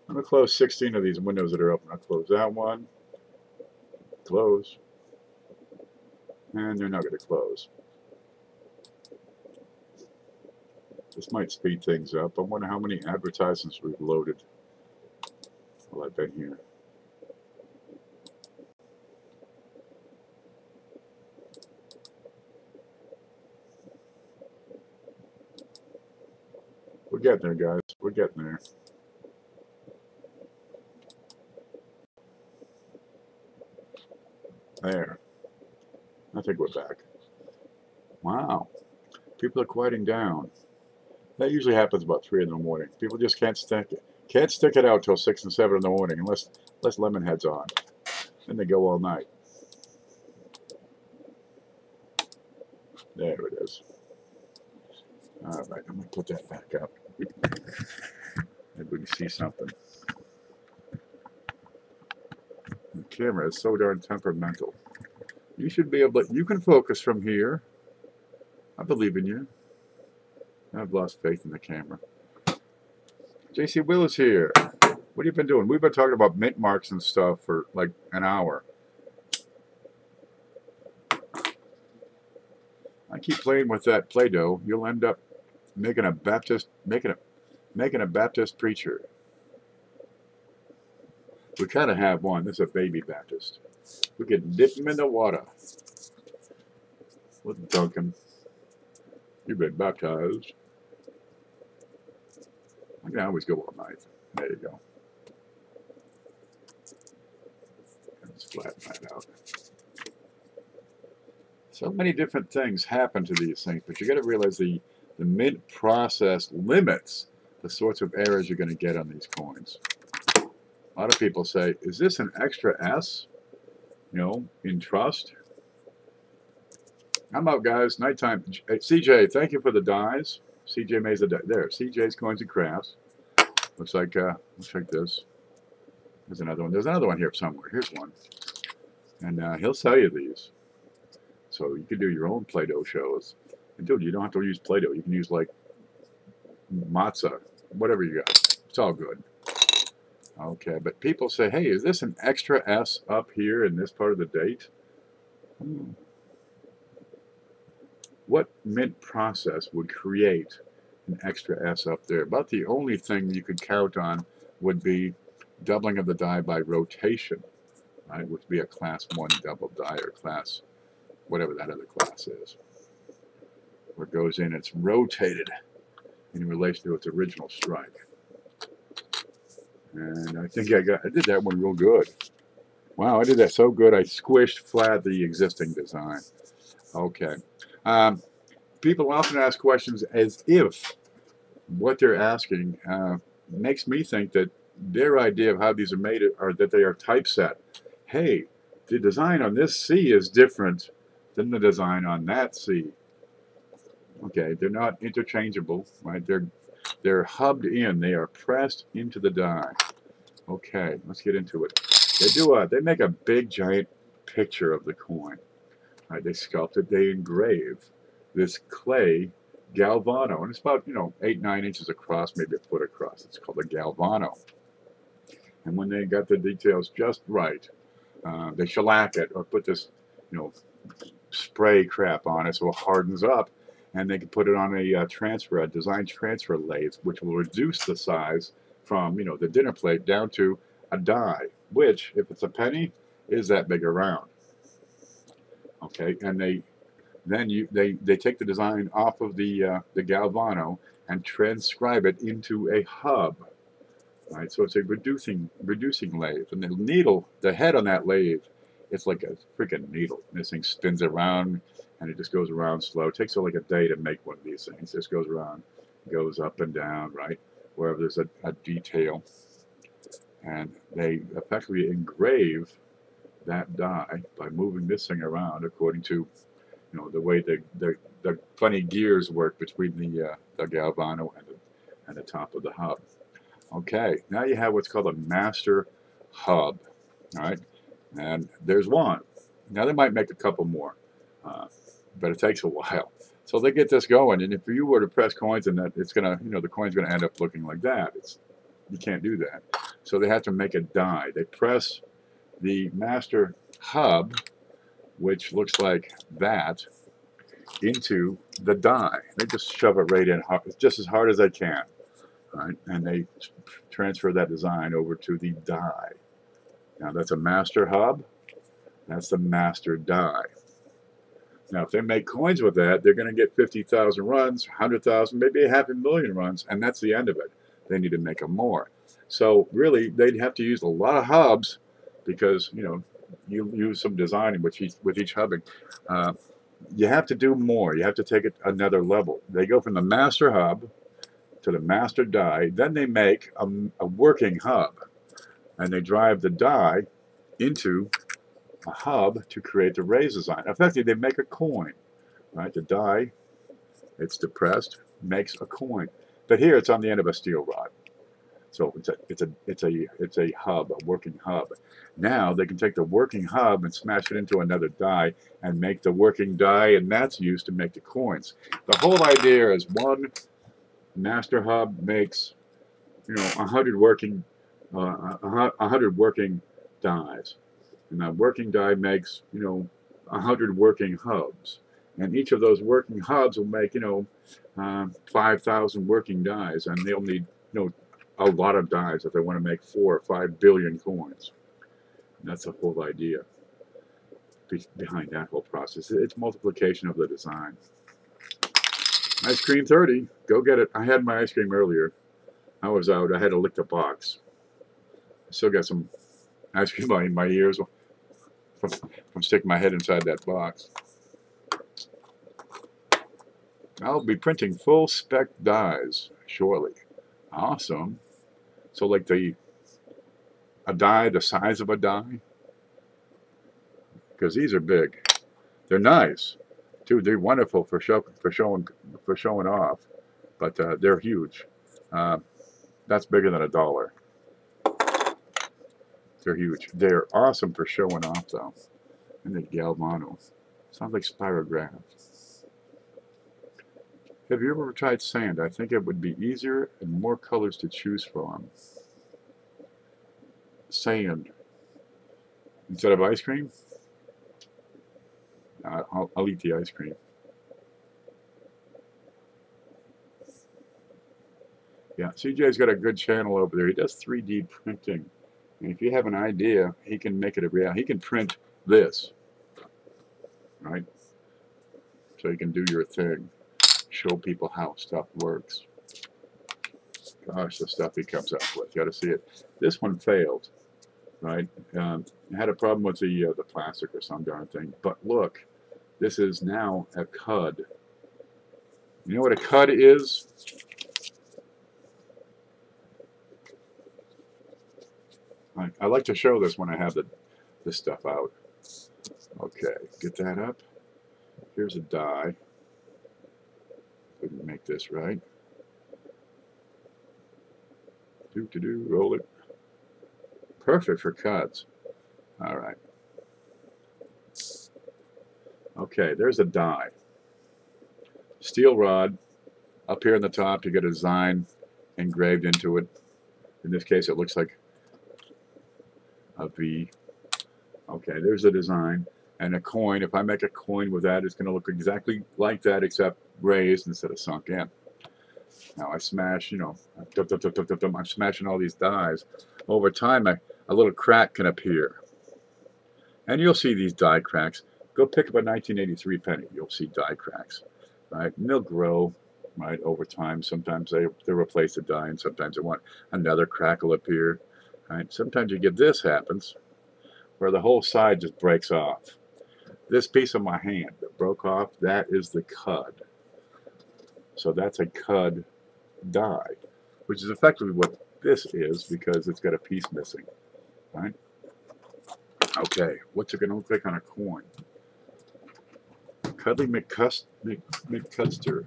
I'm going to close 16 of these windows that are open. I'll close that one. Close. And they're not going to close. This might speed things up. I wonder how many advertisements we've loaded while I've been here. We're getting there, guys. We're getting there. There. I think we're back. Wow. People are quieting down. That usually happens about 3 in the morning. People just can't stick it out till 6 and 7 in the morning unless Lemonhead's on. Then they go all night. There it is. All right, I'm going to put that back up. Maybe we can see something. The camera is so darn temperamental. You should be able to, you can focus from here. I believe in you. I've lost faith in the camera. JC Will is here. What have you been doing? We've been talking about mint marks and stuff for like an hour. I keep playing with that Play-Doh. You'll end up making a Baptist, making a Baptist preacher. We kind of have one. This is a baby Baptist. We can dip him in the water. With Duncan. You've been baptized. I can always go all night. There you go. Let's flatten that out. So many different things happen to these things, but you got to realize the mint process limits the sorts of errors you're going to get on these coins. A lot of people say, is this an extra S? You know, in trust? I'm out, guys. Nighttime. Hey, CJ, thank you for the dies. CJ made the die. There, CJ's Coins and Crafts. Looks like this. There's another one. There's another one here somewhere. Here's one. And he'll sell you these. So you can do your own Play-Doh shows. And dude, you don't have to use Play-Doh. You can use like matzah, whatever you got. It's all good. Okay, but people say, hey, is this an extra S up here in this part of the date? What mint process would create an extra S up there? About the only thing you could count on would be doubling of the die by rotation, right? Which would be a class 1 double die or class, whatever that other class is. Where it goes in, it's rotated in relation to its original strike. And I think I did that one real good. Wow, I did that so good I squished flat the existing design. Okay. People often ask questions as if what they're asking makes me think that their idea of how these are made are that they are typeset. Hey, the design on this C is different than the design on that C. Okay, they're not interchangeable, right? They're hubbed in. They are pressed into the die. Okay, let's get into it. They make a big giant picture of the coin. Right, they sculpt it. They engrave this clay galvano, and it's about 8-9 inches across, maybe a foot across. It's called a galvano. And when they got the details just right, they shellac it or put this spray crap on it so it hardens up. And they can put it on a design transfer lathe, which will reduce the size from, the dinner plate down to a die, which, if it's a penny, is that big around. Okay, and they take the design off of the galvano and transcribe it into a hub. Right, so it's a reducing lathe, and the head on that lathe, it's like a freaking needle. This thing spins around. And it just goes around slow. It takes like a day to make one of these things. This goes around, goes up and down, right? Wherever there's a detail. And they effectively engrave that die by moving this thing around according to, the way the funny gears work between the galvano and the top of the hub. Okay, now you have what's called a master hub, all right? And there's one. Now they might make a couple more. But it takes a while. So they get this going, and if you were to press coins in that, it's gonna, the coin's gonna end up looking like that. You can't do that. So they have to make a die. They press the master hub, which looks like that, into the die. They just shove it right in just as hard as they can. Right? And they transfer that design over to the die. Now that's a master hub. That's the master die. Now, if they make coins with that, they're going to get 50,000 runs, 100,000, maybe 500,000 runs, and that's the end of it. They need to make them more. So really, they'd have to use a lot of hubs because, you know, you use some designing with each hubbing. You have to do more. You have to take it another level. They go from the master hub to the master die. Then they make a working hub, and they drive the die into a hub to create the raise design. Effectively, they make a coin, right? The die, it's depressed, makes a coin. But here, it's on the end of a steel rod. So it's a hub, a working hub. Now they can take the working hub and smash it into another die and make the working die, and that's used to make the coins. The whole idea is one master hub makes, you know, 100 working dies, and that working die makes, you know, 100 working hubs, and each of those working hubs will make, you know, 5,000 working dies, and they'll need, you know, a lot of dies if they want to make 4 or 5 billion coins. And that's the whole idea behind that whole process. It's multiplication of the design. Ice cream 30, go get it. I had my ice cream earlier. I was out. I had to lick the box. I still got some ice cream in my ears from sticking my head inside that box. I'll be printing full spec dies shortly. Awesome. So like a die the size of a die, because these are big. They're nice, dude. They're wonderful for showing off, but they're huge. That's bigger than $1. They're huge. They're awesome for showing off, though. And the galvano sounds like spirograph. Have you ever tried sand? I think it would be easier and more colors to choose from. Sand instead of ice cream? I'll eat the ice cream. Yeah, CJ's got a good channel over there. He does 3D printing. And if you have an idea, he can make it a reality. He can print this, right? So you can do your thing. Show people how stuff works. Gosh, the stuff he comes up with. You got to see it. This one failed, right? Had a problem with the plastic or some darn thing. But look, this is now a cud. You know what a cud is? I like to show this when I have this stuff out. Okay, get that up. Here's a die. We can make this right. Roll it. Perfect for cuts. All right. Okay, there's a die. Steel rod. Up here in the top, you get a design engraved into it. In this case, it looks like a V. Okay, there's the design. And a coin. If I make a coin with that, it's going to look exactly like that, except raised instead of sunk in. Now I smash, you know, I'm smashing all these dies. Over time, a little crack can appear. And you'll see these die cracks. Go pick up a 1983 penny. You'll see die cracks, right? And they'll grow, right, over time. Sometimes they replace the die, and sometimes they want another crack will appear, right? Sometimes you get this happens, where the whole side just breaks off. This piece of my hand that broke off, that is the cud. So that's a cud die, which is effectively what this is because it's got a piece missing, right? Okay, what's it going to look like on a coin? Cuddly McCudster.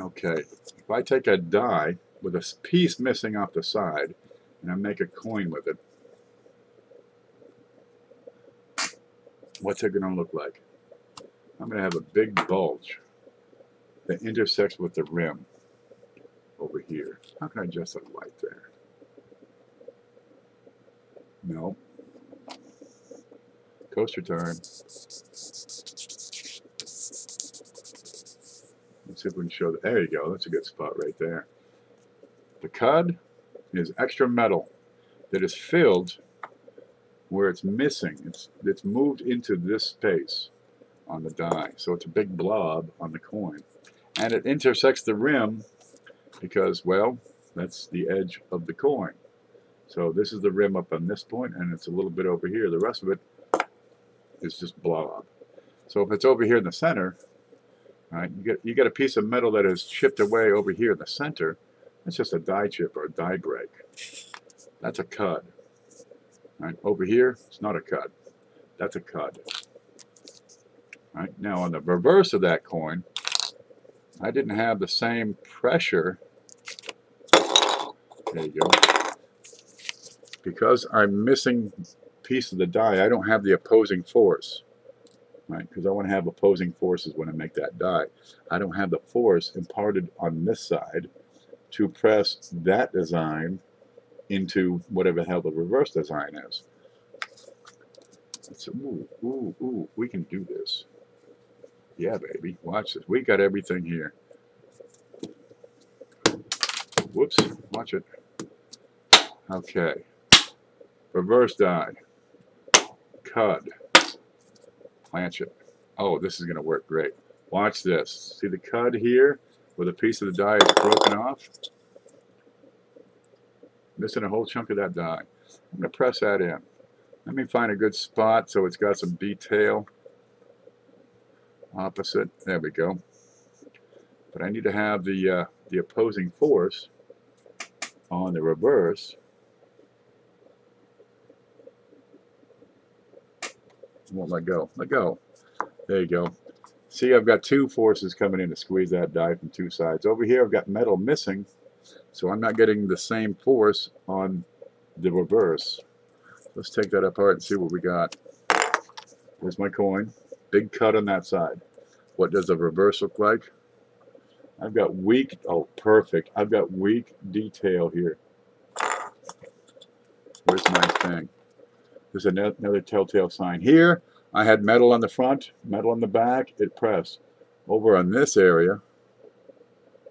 Okay, if I take a die with a piece missing off the side and I make a coin with it, what's it going to look like? I'm going to have a big bulge that intersects with the rim over here. How can I adjust the light there? No. Coaster turn. Let's see if we can show that. There you go. That's a good spot right there. The cud is extra metal that is filled where it's missing. It's moved into this space on the die. So it's a big blob on the coin. And it intersects the rim because, well, that's the edge of the coin. So this is the rim up on this point, and it's a little bit over here. The rest of it is just blob. So if it's over here in the center, right, you get a piece of metal that is chipped away over here in the center. That's just a die chip or a die break. That's a cud. Right, over here, it's not a cud. That's a cud. Right, now on the reverse of that coin, I didn't have the same pressure. There you go. Because I'm missing a piece of the die, I don't have the opposing force. Right, because I want to have opposing forces when I make that die. I don't have the force imparted on this side to press that design into whatever the hell the reverse design is. So, ooh, we can do this. Yeah, baby, watch this. We got everything here. Whoops, watch it. Okay. Reverse die. Cud. Planch it. Oh, this is going to work great. Watch this. See the cud here where the piece of the die is broken off? Missing a whole chunk of that die. I'm going to press that in. Let me find a good spot so it's got some detail. Opposite. There we go. But I need to have the opposing force on the reverse. Won't let go. Let go. There you go. See, I've got two forces coming in to squeeze that die from two sides. Over here, I've got metal missing, so I'm not getting the same force on the reverse. Let's take that apart and see what we got. There's my coin. Big cut on that side. What does the reverse look like? I've got weak, oh, perfect. I've got weak detail here. Where's the nice thing? There's another telltale sign. Here, I had metal on the front, metal on the back, it pressed. Over on this area,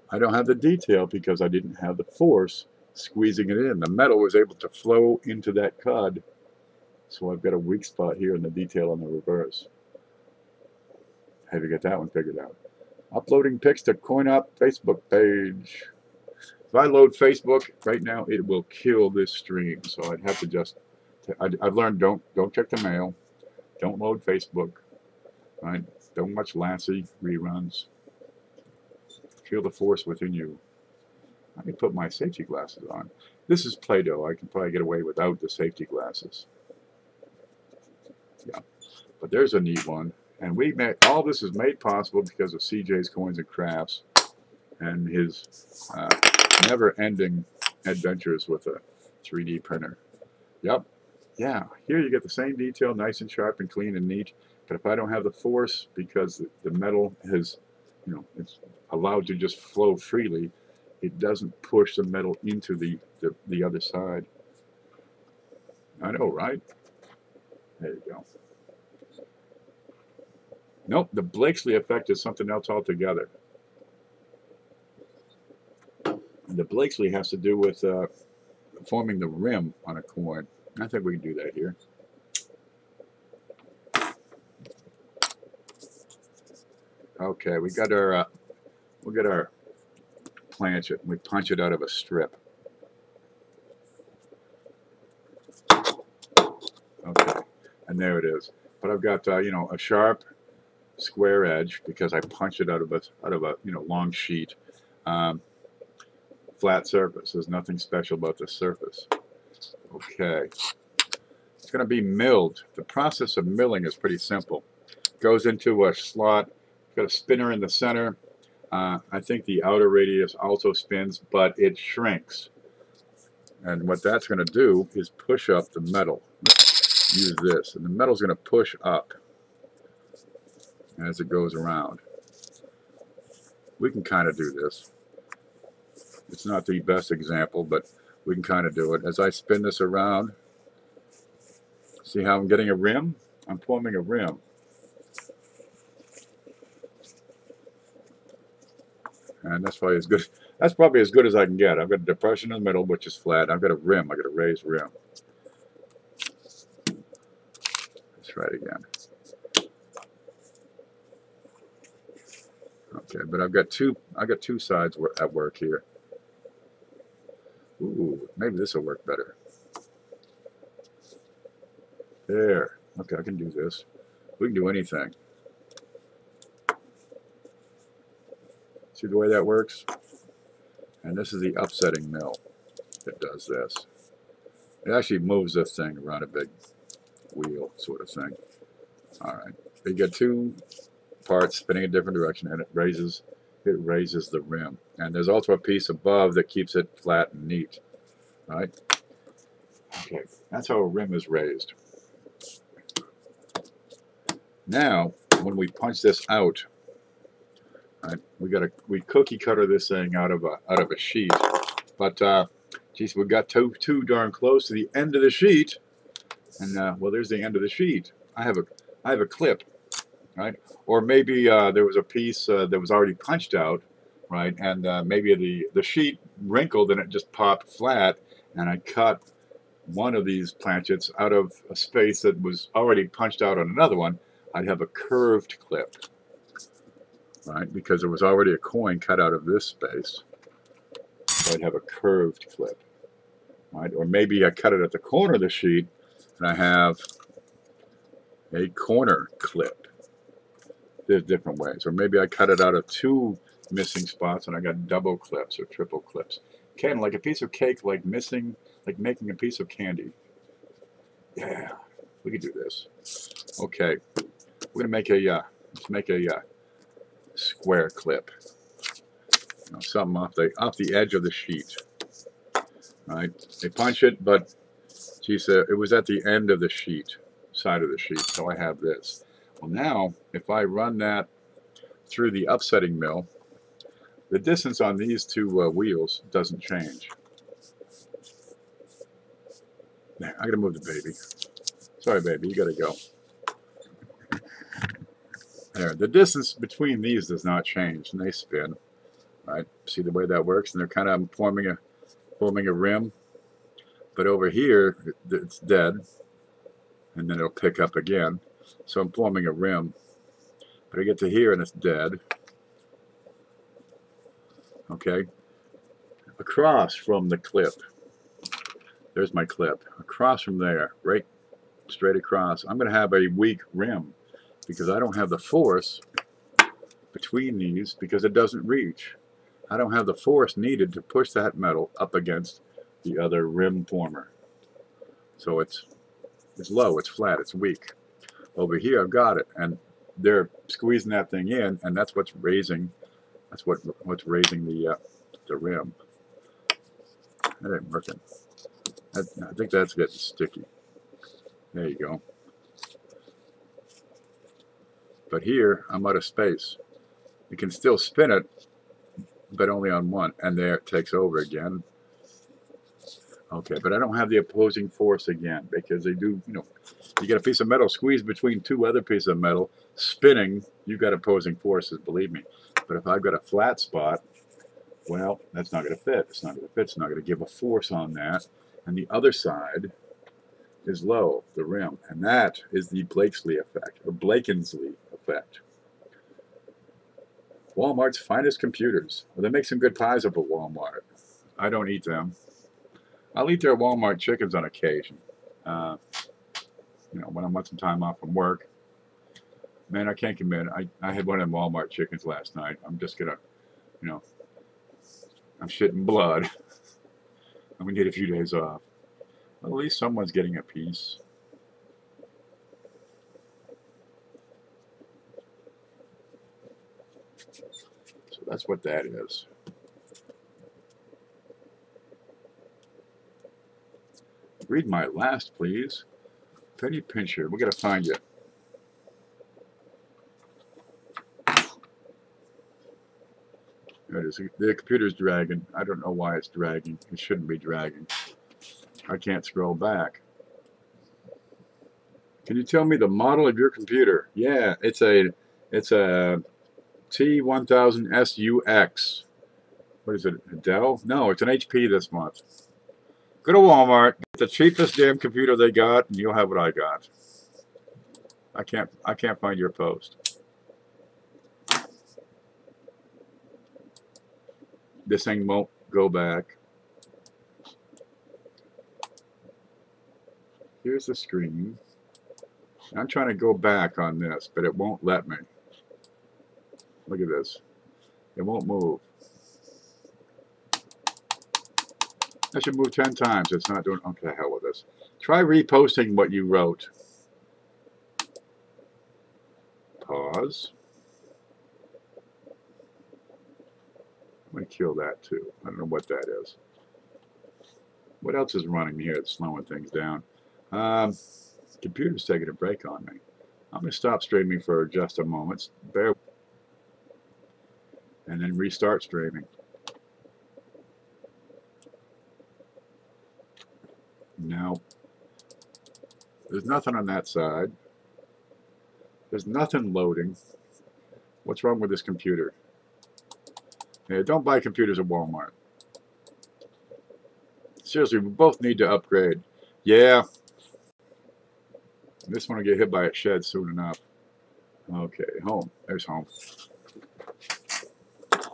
I don't have the detail because I didn't have the force squeezing it in. The metal was able to flow into that cud, so I've got a weak spot here in the detail on the reverse. How do you get that one figured out? Uploading pics to CoinOp Facebook page. If I load Facebook right now, it will kill this stream. So I'd have to just, I've learned don't check the mail, don't load Facebook, right? Don't watch Lassie reruns. Feel the force within you. I can put my safety glasses on. This is Play-Doh. I can probably get away without the safety glasses. Yeah, but there's a neat one. And we made, all this is made possible because of CJ's Coins and Crafts and his never-ending adventures with a 3D printer. Yep. Yeah, here you get the same detail, nice and sharp and clean and neat. But if I don't have the force because the metal has, you know, it's allowed to just flow freely, it doesn't push the metal into the other side. I know, right? There you go. Nope, the Blakesley effect is something else altogether. And the Blakesley has to do with forming the rim on a coin. I think we can do that here. Okay, we got our planchet. We punch it out of a strip. Okay, and there it is. But I've got you know, a sharp square edge because I punched it out of a you know, long sheet. Flat surface. There's nothing special about this surface. Okay, it's going to be milled. The process of milling is pretty simple. It goes into a slot. Got a spinner in the center. I think the outer radius also spins, but it shrinks. And what that's going to do is push up the metal. Use this, and the metal's going to push up as it goes around. We can kind of do this. It's not the best example, but we can kind of do it. As I spin this around, see how I'm getting a rim? I'm forming a rim. And that's probably as good. That's probably as good as I can get. I've got a depression in the middle, which is flat. I've got a rim. I've got a raised rim. Let's try it again. Okay, but I've got two sides at work here. Ooh, maybe this will work better. There. Okay, I can do this. We can do anything. See the way that works? And this is the upsetting mill that does this. It actually moves this thing around a big wheel sort of thing. All right. You get two parts spinning in a different direction, and it raises the rim. And there's also a piece above that keeps it flat and neat. All right. Okay, that's how a rim is raised. Now, when we punch this out, right, we cookie cutter this thing out of a sheet. But geez, we got too darn close to the end of the sheet, and well, there's the end of the sheet. I have a clip, right? Or maybe there was a piece that was already punched out, right? And maybe the sheet wrinkled and it just popped flat, and I cut one of these planchets out of a space that was already punched out on another one. I'd have a curved clip, right? Because there was already a coin cut out of this space. So I'd have a curved clip, right? Or maybe I cut it at the corner of the sheet and I have a corner clip. There's different ways. Or maybe I cut it out of two missing spots and I got double clips or triple clips. Kind of like a piece of cake, like making a piece of candy. Yeah, we could do this. Okay, we're gonna let's make a square clip. You know, something off the edge of the sheet. Right? They punch it, but geez, it was at the end of the sheet, side of the sheet. So I have this. Well, now if I run that through the upsetting mill, the distance on these two wheels doesn't change. There, I gotta move the baby. Sorry, baby, you gotta go. There, the distance between these does not change, and they spin. Right? See the way that works, and they're kind of forming a rim. But over here, it's dead, and then it'll pick up again. So I'm forming a rim. But I get to here, and it's dead. Okay, across from the clip. There's my clip. Across from there, right straight across, I'm going to have a weak rim because I don't have the force between these because it doesn't reach. I don't have the force needed to push that metal up against the other rim former. So it's low, it's flat, it's weak. Over here I've got it, and they're squeezing that thing in, and that's what's raising. That's what's raising the rim. That ain't working. I think that's getting sticky. There you go. But here I'm out of space. You can still spin it, but only on one, and there it takes over again. Okay, but I don't have the opposing force again because they do, you know, you get a piece of metal squeezed between two other pieces of metal, spinning, you got opposing forces, believe me. But if I've got a flat spot, well, that's not going to fit. It's not going to fit. It's not going to give a force on that. And the other side is low, the rim, and that is the Blakesley effect, or Blakensley effect. Walmart's finest computers. Well, they make some good pies up at Walmart. I don't eat them. I'll eat their Walmart chickens on occasion. You know, when I want some time off from work. Man, I can't commit. I had one of them Walmart chickens last night. I'm just gonna, you know, I'm shitting blood. I'm gonna get a few days off. Well, at least someone's getting a piece. So that's what that is. Read my last, please. Penny Pincher, we gotta find you. There it is. The computer's dragging. I don't know why it's dragging. It shouldn't be dragging. I can't scroll back. Can you tell me the model of your computer? Yeah, it's a T1000SUX. What is it, a Dell? No, it's an HP this month. Go to Walmart, get the cheapest damn computer they got, and you'll have what I got. I can't find your post. This thing won't go back. Here's the screen. I'm trying to go back on this, but it won't let me. Look at this. It won't move. I should move 10 times. It's not doing. Okay, hell with this. Try reposting what you wrote. Pause. I'm going to kill that too. I don't know what that is. What else is running here that's slowing things down? Computer's taking a break on me. I'm going to stop streaming for just a moment. And then restart streaming. No. There's nothing on that side. There's nothing loading. What's wrong with this computer? Yeah, don't buy computers at Walmart. Seriously, we both need to upgrade. Yeah. This one will get hit by a shed soon enough. Okay, home. There's home. That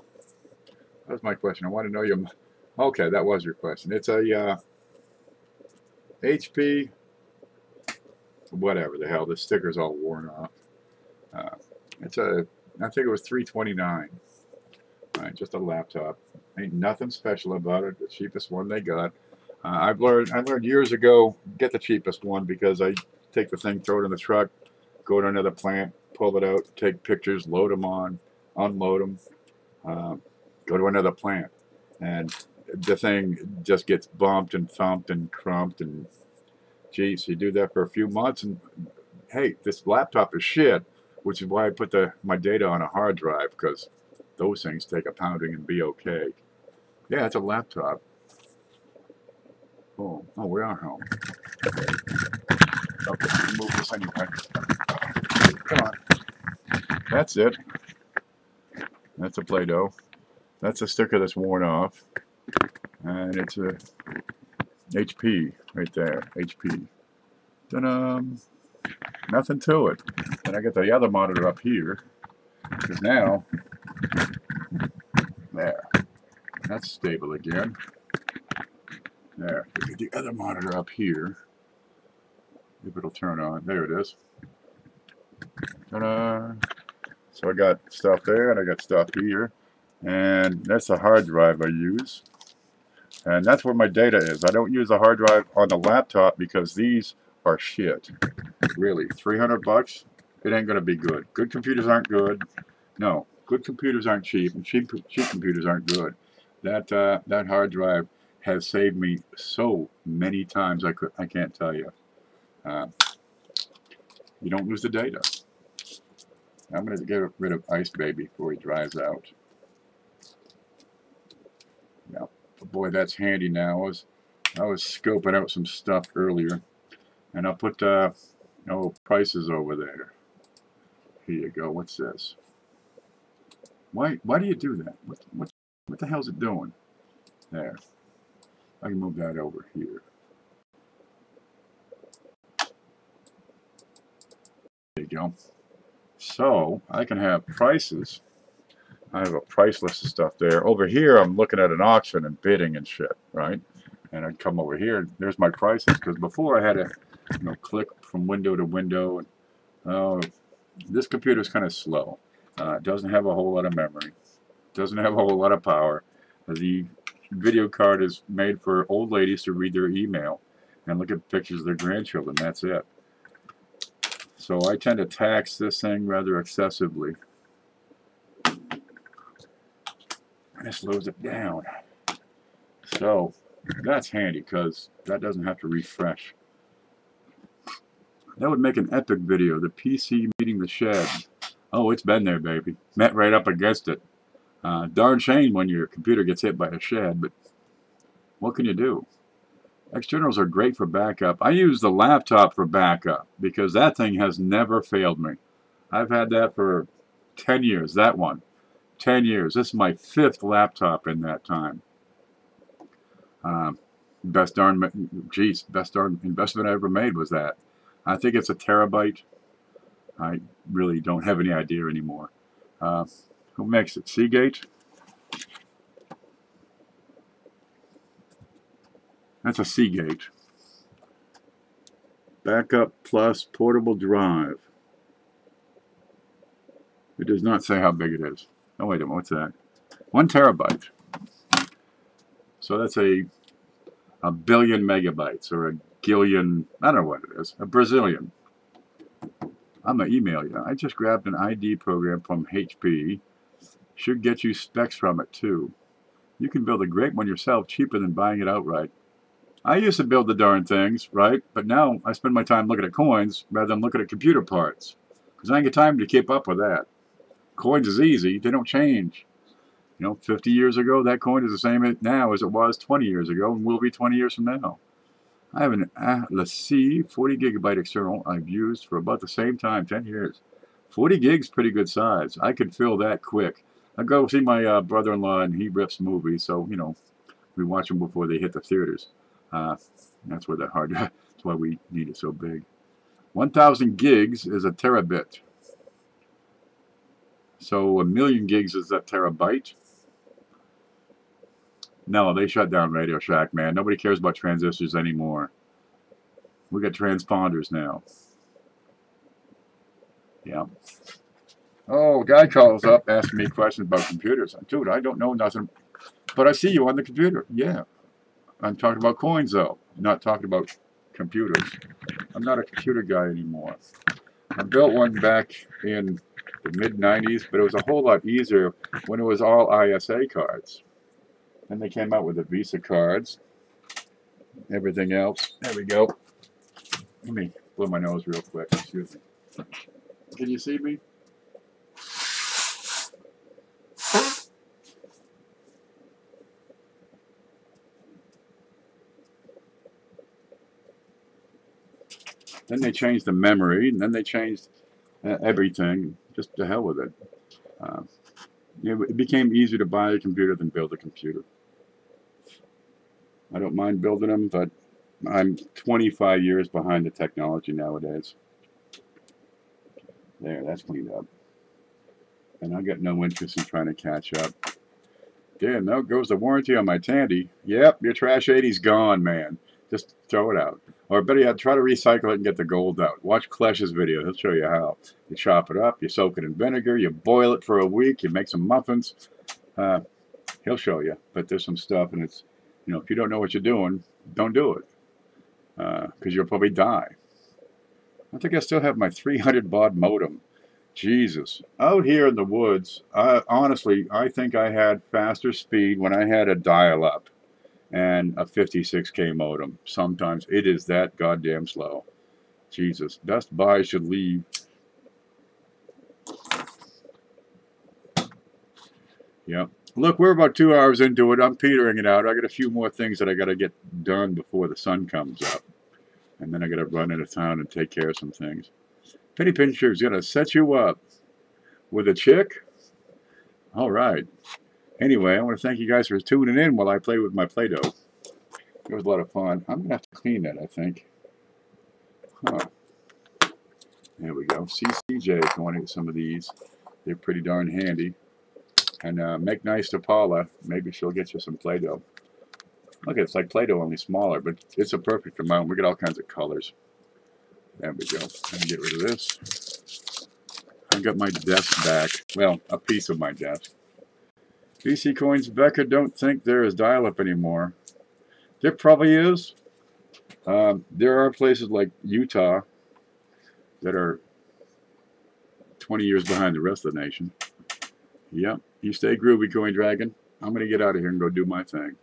was my question. I want to know your... Okay, that was your question. It's a HP... Whatever the hell. The sticker's all worn off. It's a... I think it was $329. Right, just a laptop. Ain't nothing special about it. The cheapest one they got. I learned years ago, get the cheapest one, because I take the thing, throw it in the truck, go to another plant, pull it out, take pictures, load them on, unload them, go to another plant, and the thing just gets bumped and thumped and crumped, and geez, you do that for a few months, and hey, this laptop is shit, which is why I put my data on a hard drive, because those things take a pounding and be okay. Yeah, it's a laptop. Oh, we are home. Okay, move this anyway. Come on. That's it. That's a Play-Doh. That's a sticker that's worn off. And it's a HP right there. HP. Ta-da! Nothing to it. And I got the other monitor up here. Because now, there. That's stable again. There. The other monitor up here. If it'll turn on. There it is. Ta-da! So I got stuff there, and I got stuff here. And that's the hard drive I use. And that's where my data is. I don't use a hard drive on the laptop because these are shit. Really. 300 bucks? It ain't going to be good. Good computers aren't good. No. Good computers aren't cheap, and cheap computers aren't good. That hard drive has saved me so many times I can't tell you. You don't lose the data. I'm going to get rid of Ice Baby before he dries out. Yeah, but boy, that's handy now. I was scoping out some stuff earlier, and I'll put prices over there. Here you go. What's this? Why do you do that? What the hell's it doing? There. I can move that over here. There you go. So I can have prices. I have a price list of stuff there. Over here, I'm looking at an auction and bidding and shit, right? And I'd come over here, and there's my prices. Because before I had to, click from window to window. And this computer is kind of slow. It doesn't have a whole lot of memory. Doesn't have a whole lot of power. The video card is made for old ladies to read their email and look at pictures of their grandchildren. That's it. So I tend to tax this thing rather excessively. And it slows it down. So that's handy because that doesn't have to refresh. That would make an epic video. The PC meeting the shed. Oh, it's been there, baby. Met right up against it. Darn shame when your computer gets hit by a shed, but what can you do? Externals are great for backup. I use the laptop for backup because that thing has never failed me. I've had that for 10 years, that one. 10 years. This is my 5th laptop in that time. Best darn investment I ever made was that. I think it's a terabyte. I really don't have any idea anymore. Who makes it? Seagate? That's a Seagate. Backup plus portable drive. It does not say how big it is. Oh, wait a minute. What's that? 1 terabyte. So that's a billion megabytes or a gillion, I don't know what it is, a Brazilian. I'm going to email you. I just grabbed an ID program from HP. Should get you specs from it too. You can build a great one yourself cheaper than buying it outright. I used to build the darn things, right? But now I spend my time looking at coins rather than looking at computer parts. Because I ain't got time to keep up with that. Coins is easy. They don't change. You know, 50 years ago, that coin is the same now as it was 20 years ago and will be 20 years from now. I have an Atlas C 40 gigabyte external I've used for about the same time, 10 years. 40 gigs, pretty good size. I could fill that quick. I go see my brother-in-law and he rips movies, so, you know, we watch them before they hit the theaters. That's where the hard drive, that's why we need it so big. 1,000 gigs is a terabit. So 1,000,000 gigs is a terabyte. No, they shut down Radio Shack, man. Nobody cares about transistors anymore. We got transponders now. Yeah. Oh, a guy calls up asking me questions about computers. Dude, I don't know nothing. But I see you on the computer. Yeah. I'm talking about coins, though. Not talking about computers. I'm not a computer guy anymore. I built one back in the mid-90s, but it was a whole lot easier when it was all ISA cards. Then they came out with the Visa cards. Everything else. There we go. Let me blow my nose real quick. Excuse me. Can you see me? Then they changed the memory, and then they changed everything. Just to hell with it. It became easier to buy a computer than build a computer. I don't mind building them, but I'm 25 years behind the technology nowadays. There, that's cleaned up. And I got no interest in trying to catch up. Damn, there goes the warranty on my Tandy. Yep, your trash 80's gone, man. Just throw it out. Or better yet, try to recycle it and get the gold out. Watch Klesh's video. He'll show you how. You chop it up, you soak it in vinegar, you boil it for a week, you make some muffins. He'll show you. But there's some stuff, and it's, you know, if you don't know what you're doing, don't do it. Because you'll probably die. I think I still have my 300 baud modem. Jesus. Out here in the woods, honestly, I think I had faster speed when I had a dial-up and a 56K modem. Sometimes it is that goddamn slow. Jesus. Best Buy should leave. Yep. Look, we're about 2 hours into it. I'm petering it out. I got a few more things that I got to get done before the sun comes up. And then I got to run into town and take care of some things. Penny Pincher's going to set you up with a chick? All right. Anyway, I want to thank you guys for tuning in while I play with my Play-Doh. It was a lot of fun. I'm going to have to clean that, I think. Huh. There we go. CCJ, if you want to get some of these. They're pretty darn handy. And make nice to Paula. Maybe she'll get you some Play-Doh. Look, it's like Play-Doh, only smaller, but it's a perfect amount. We get all kinds of colors. There we go. Let me get rid of this. I got my desk back. Well, a piece of my desk. BC Coins Becker don't think there is dial-up anymore. There probably is. There are places like Utah that are 20 years behind the rest of the nation. Yep. You stay groovy, Coin Dragon. I'm going to get out of here and go do my thing.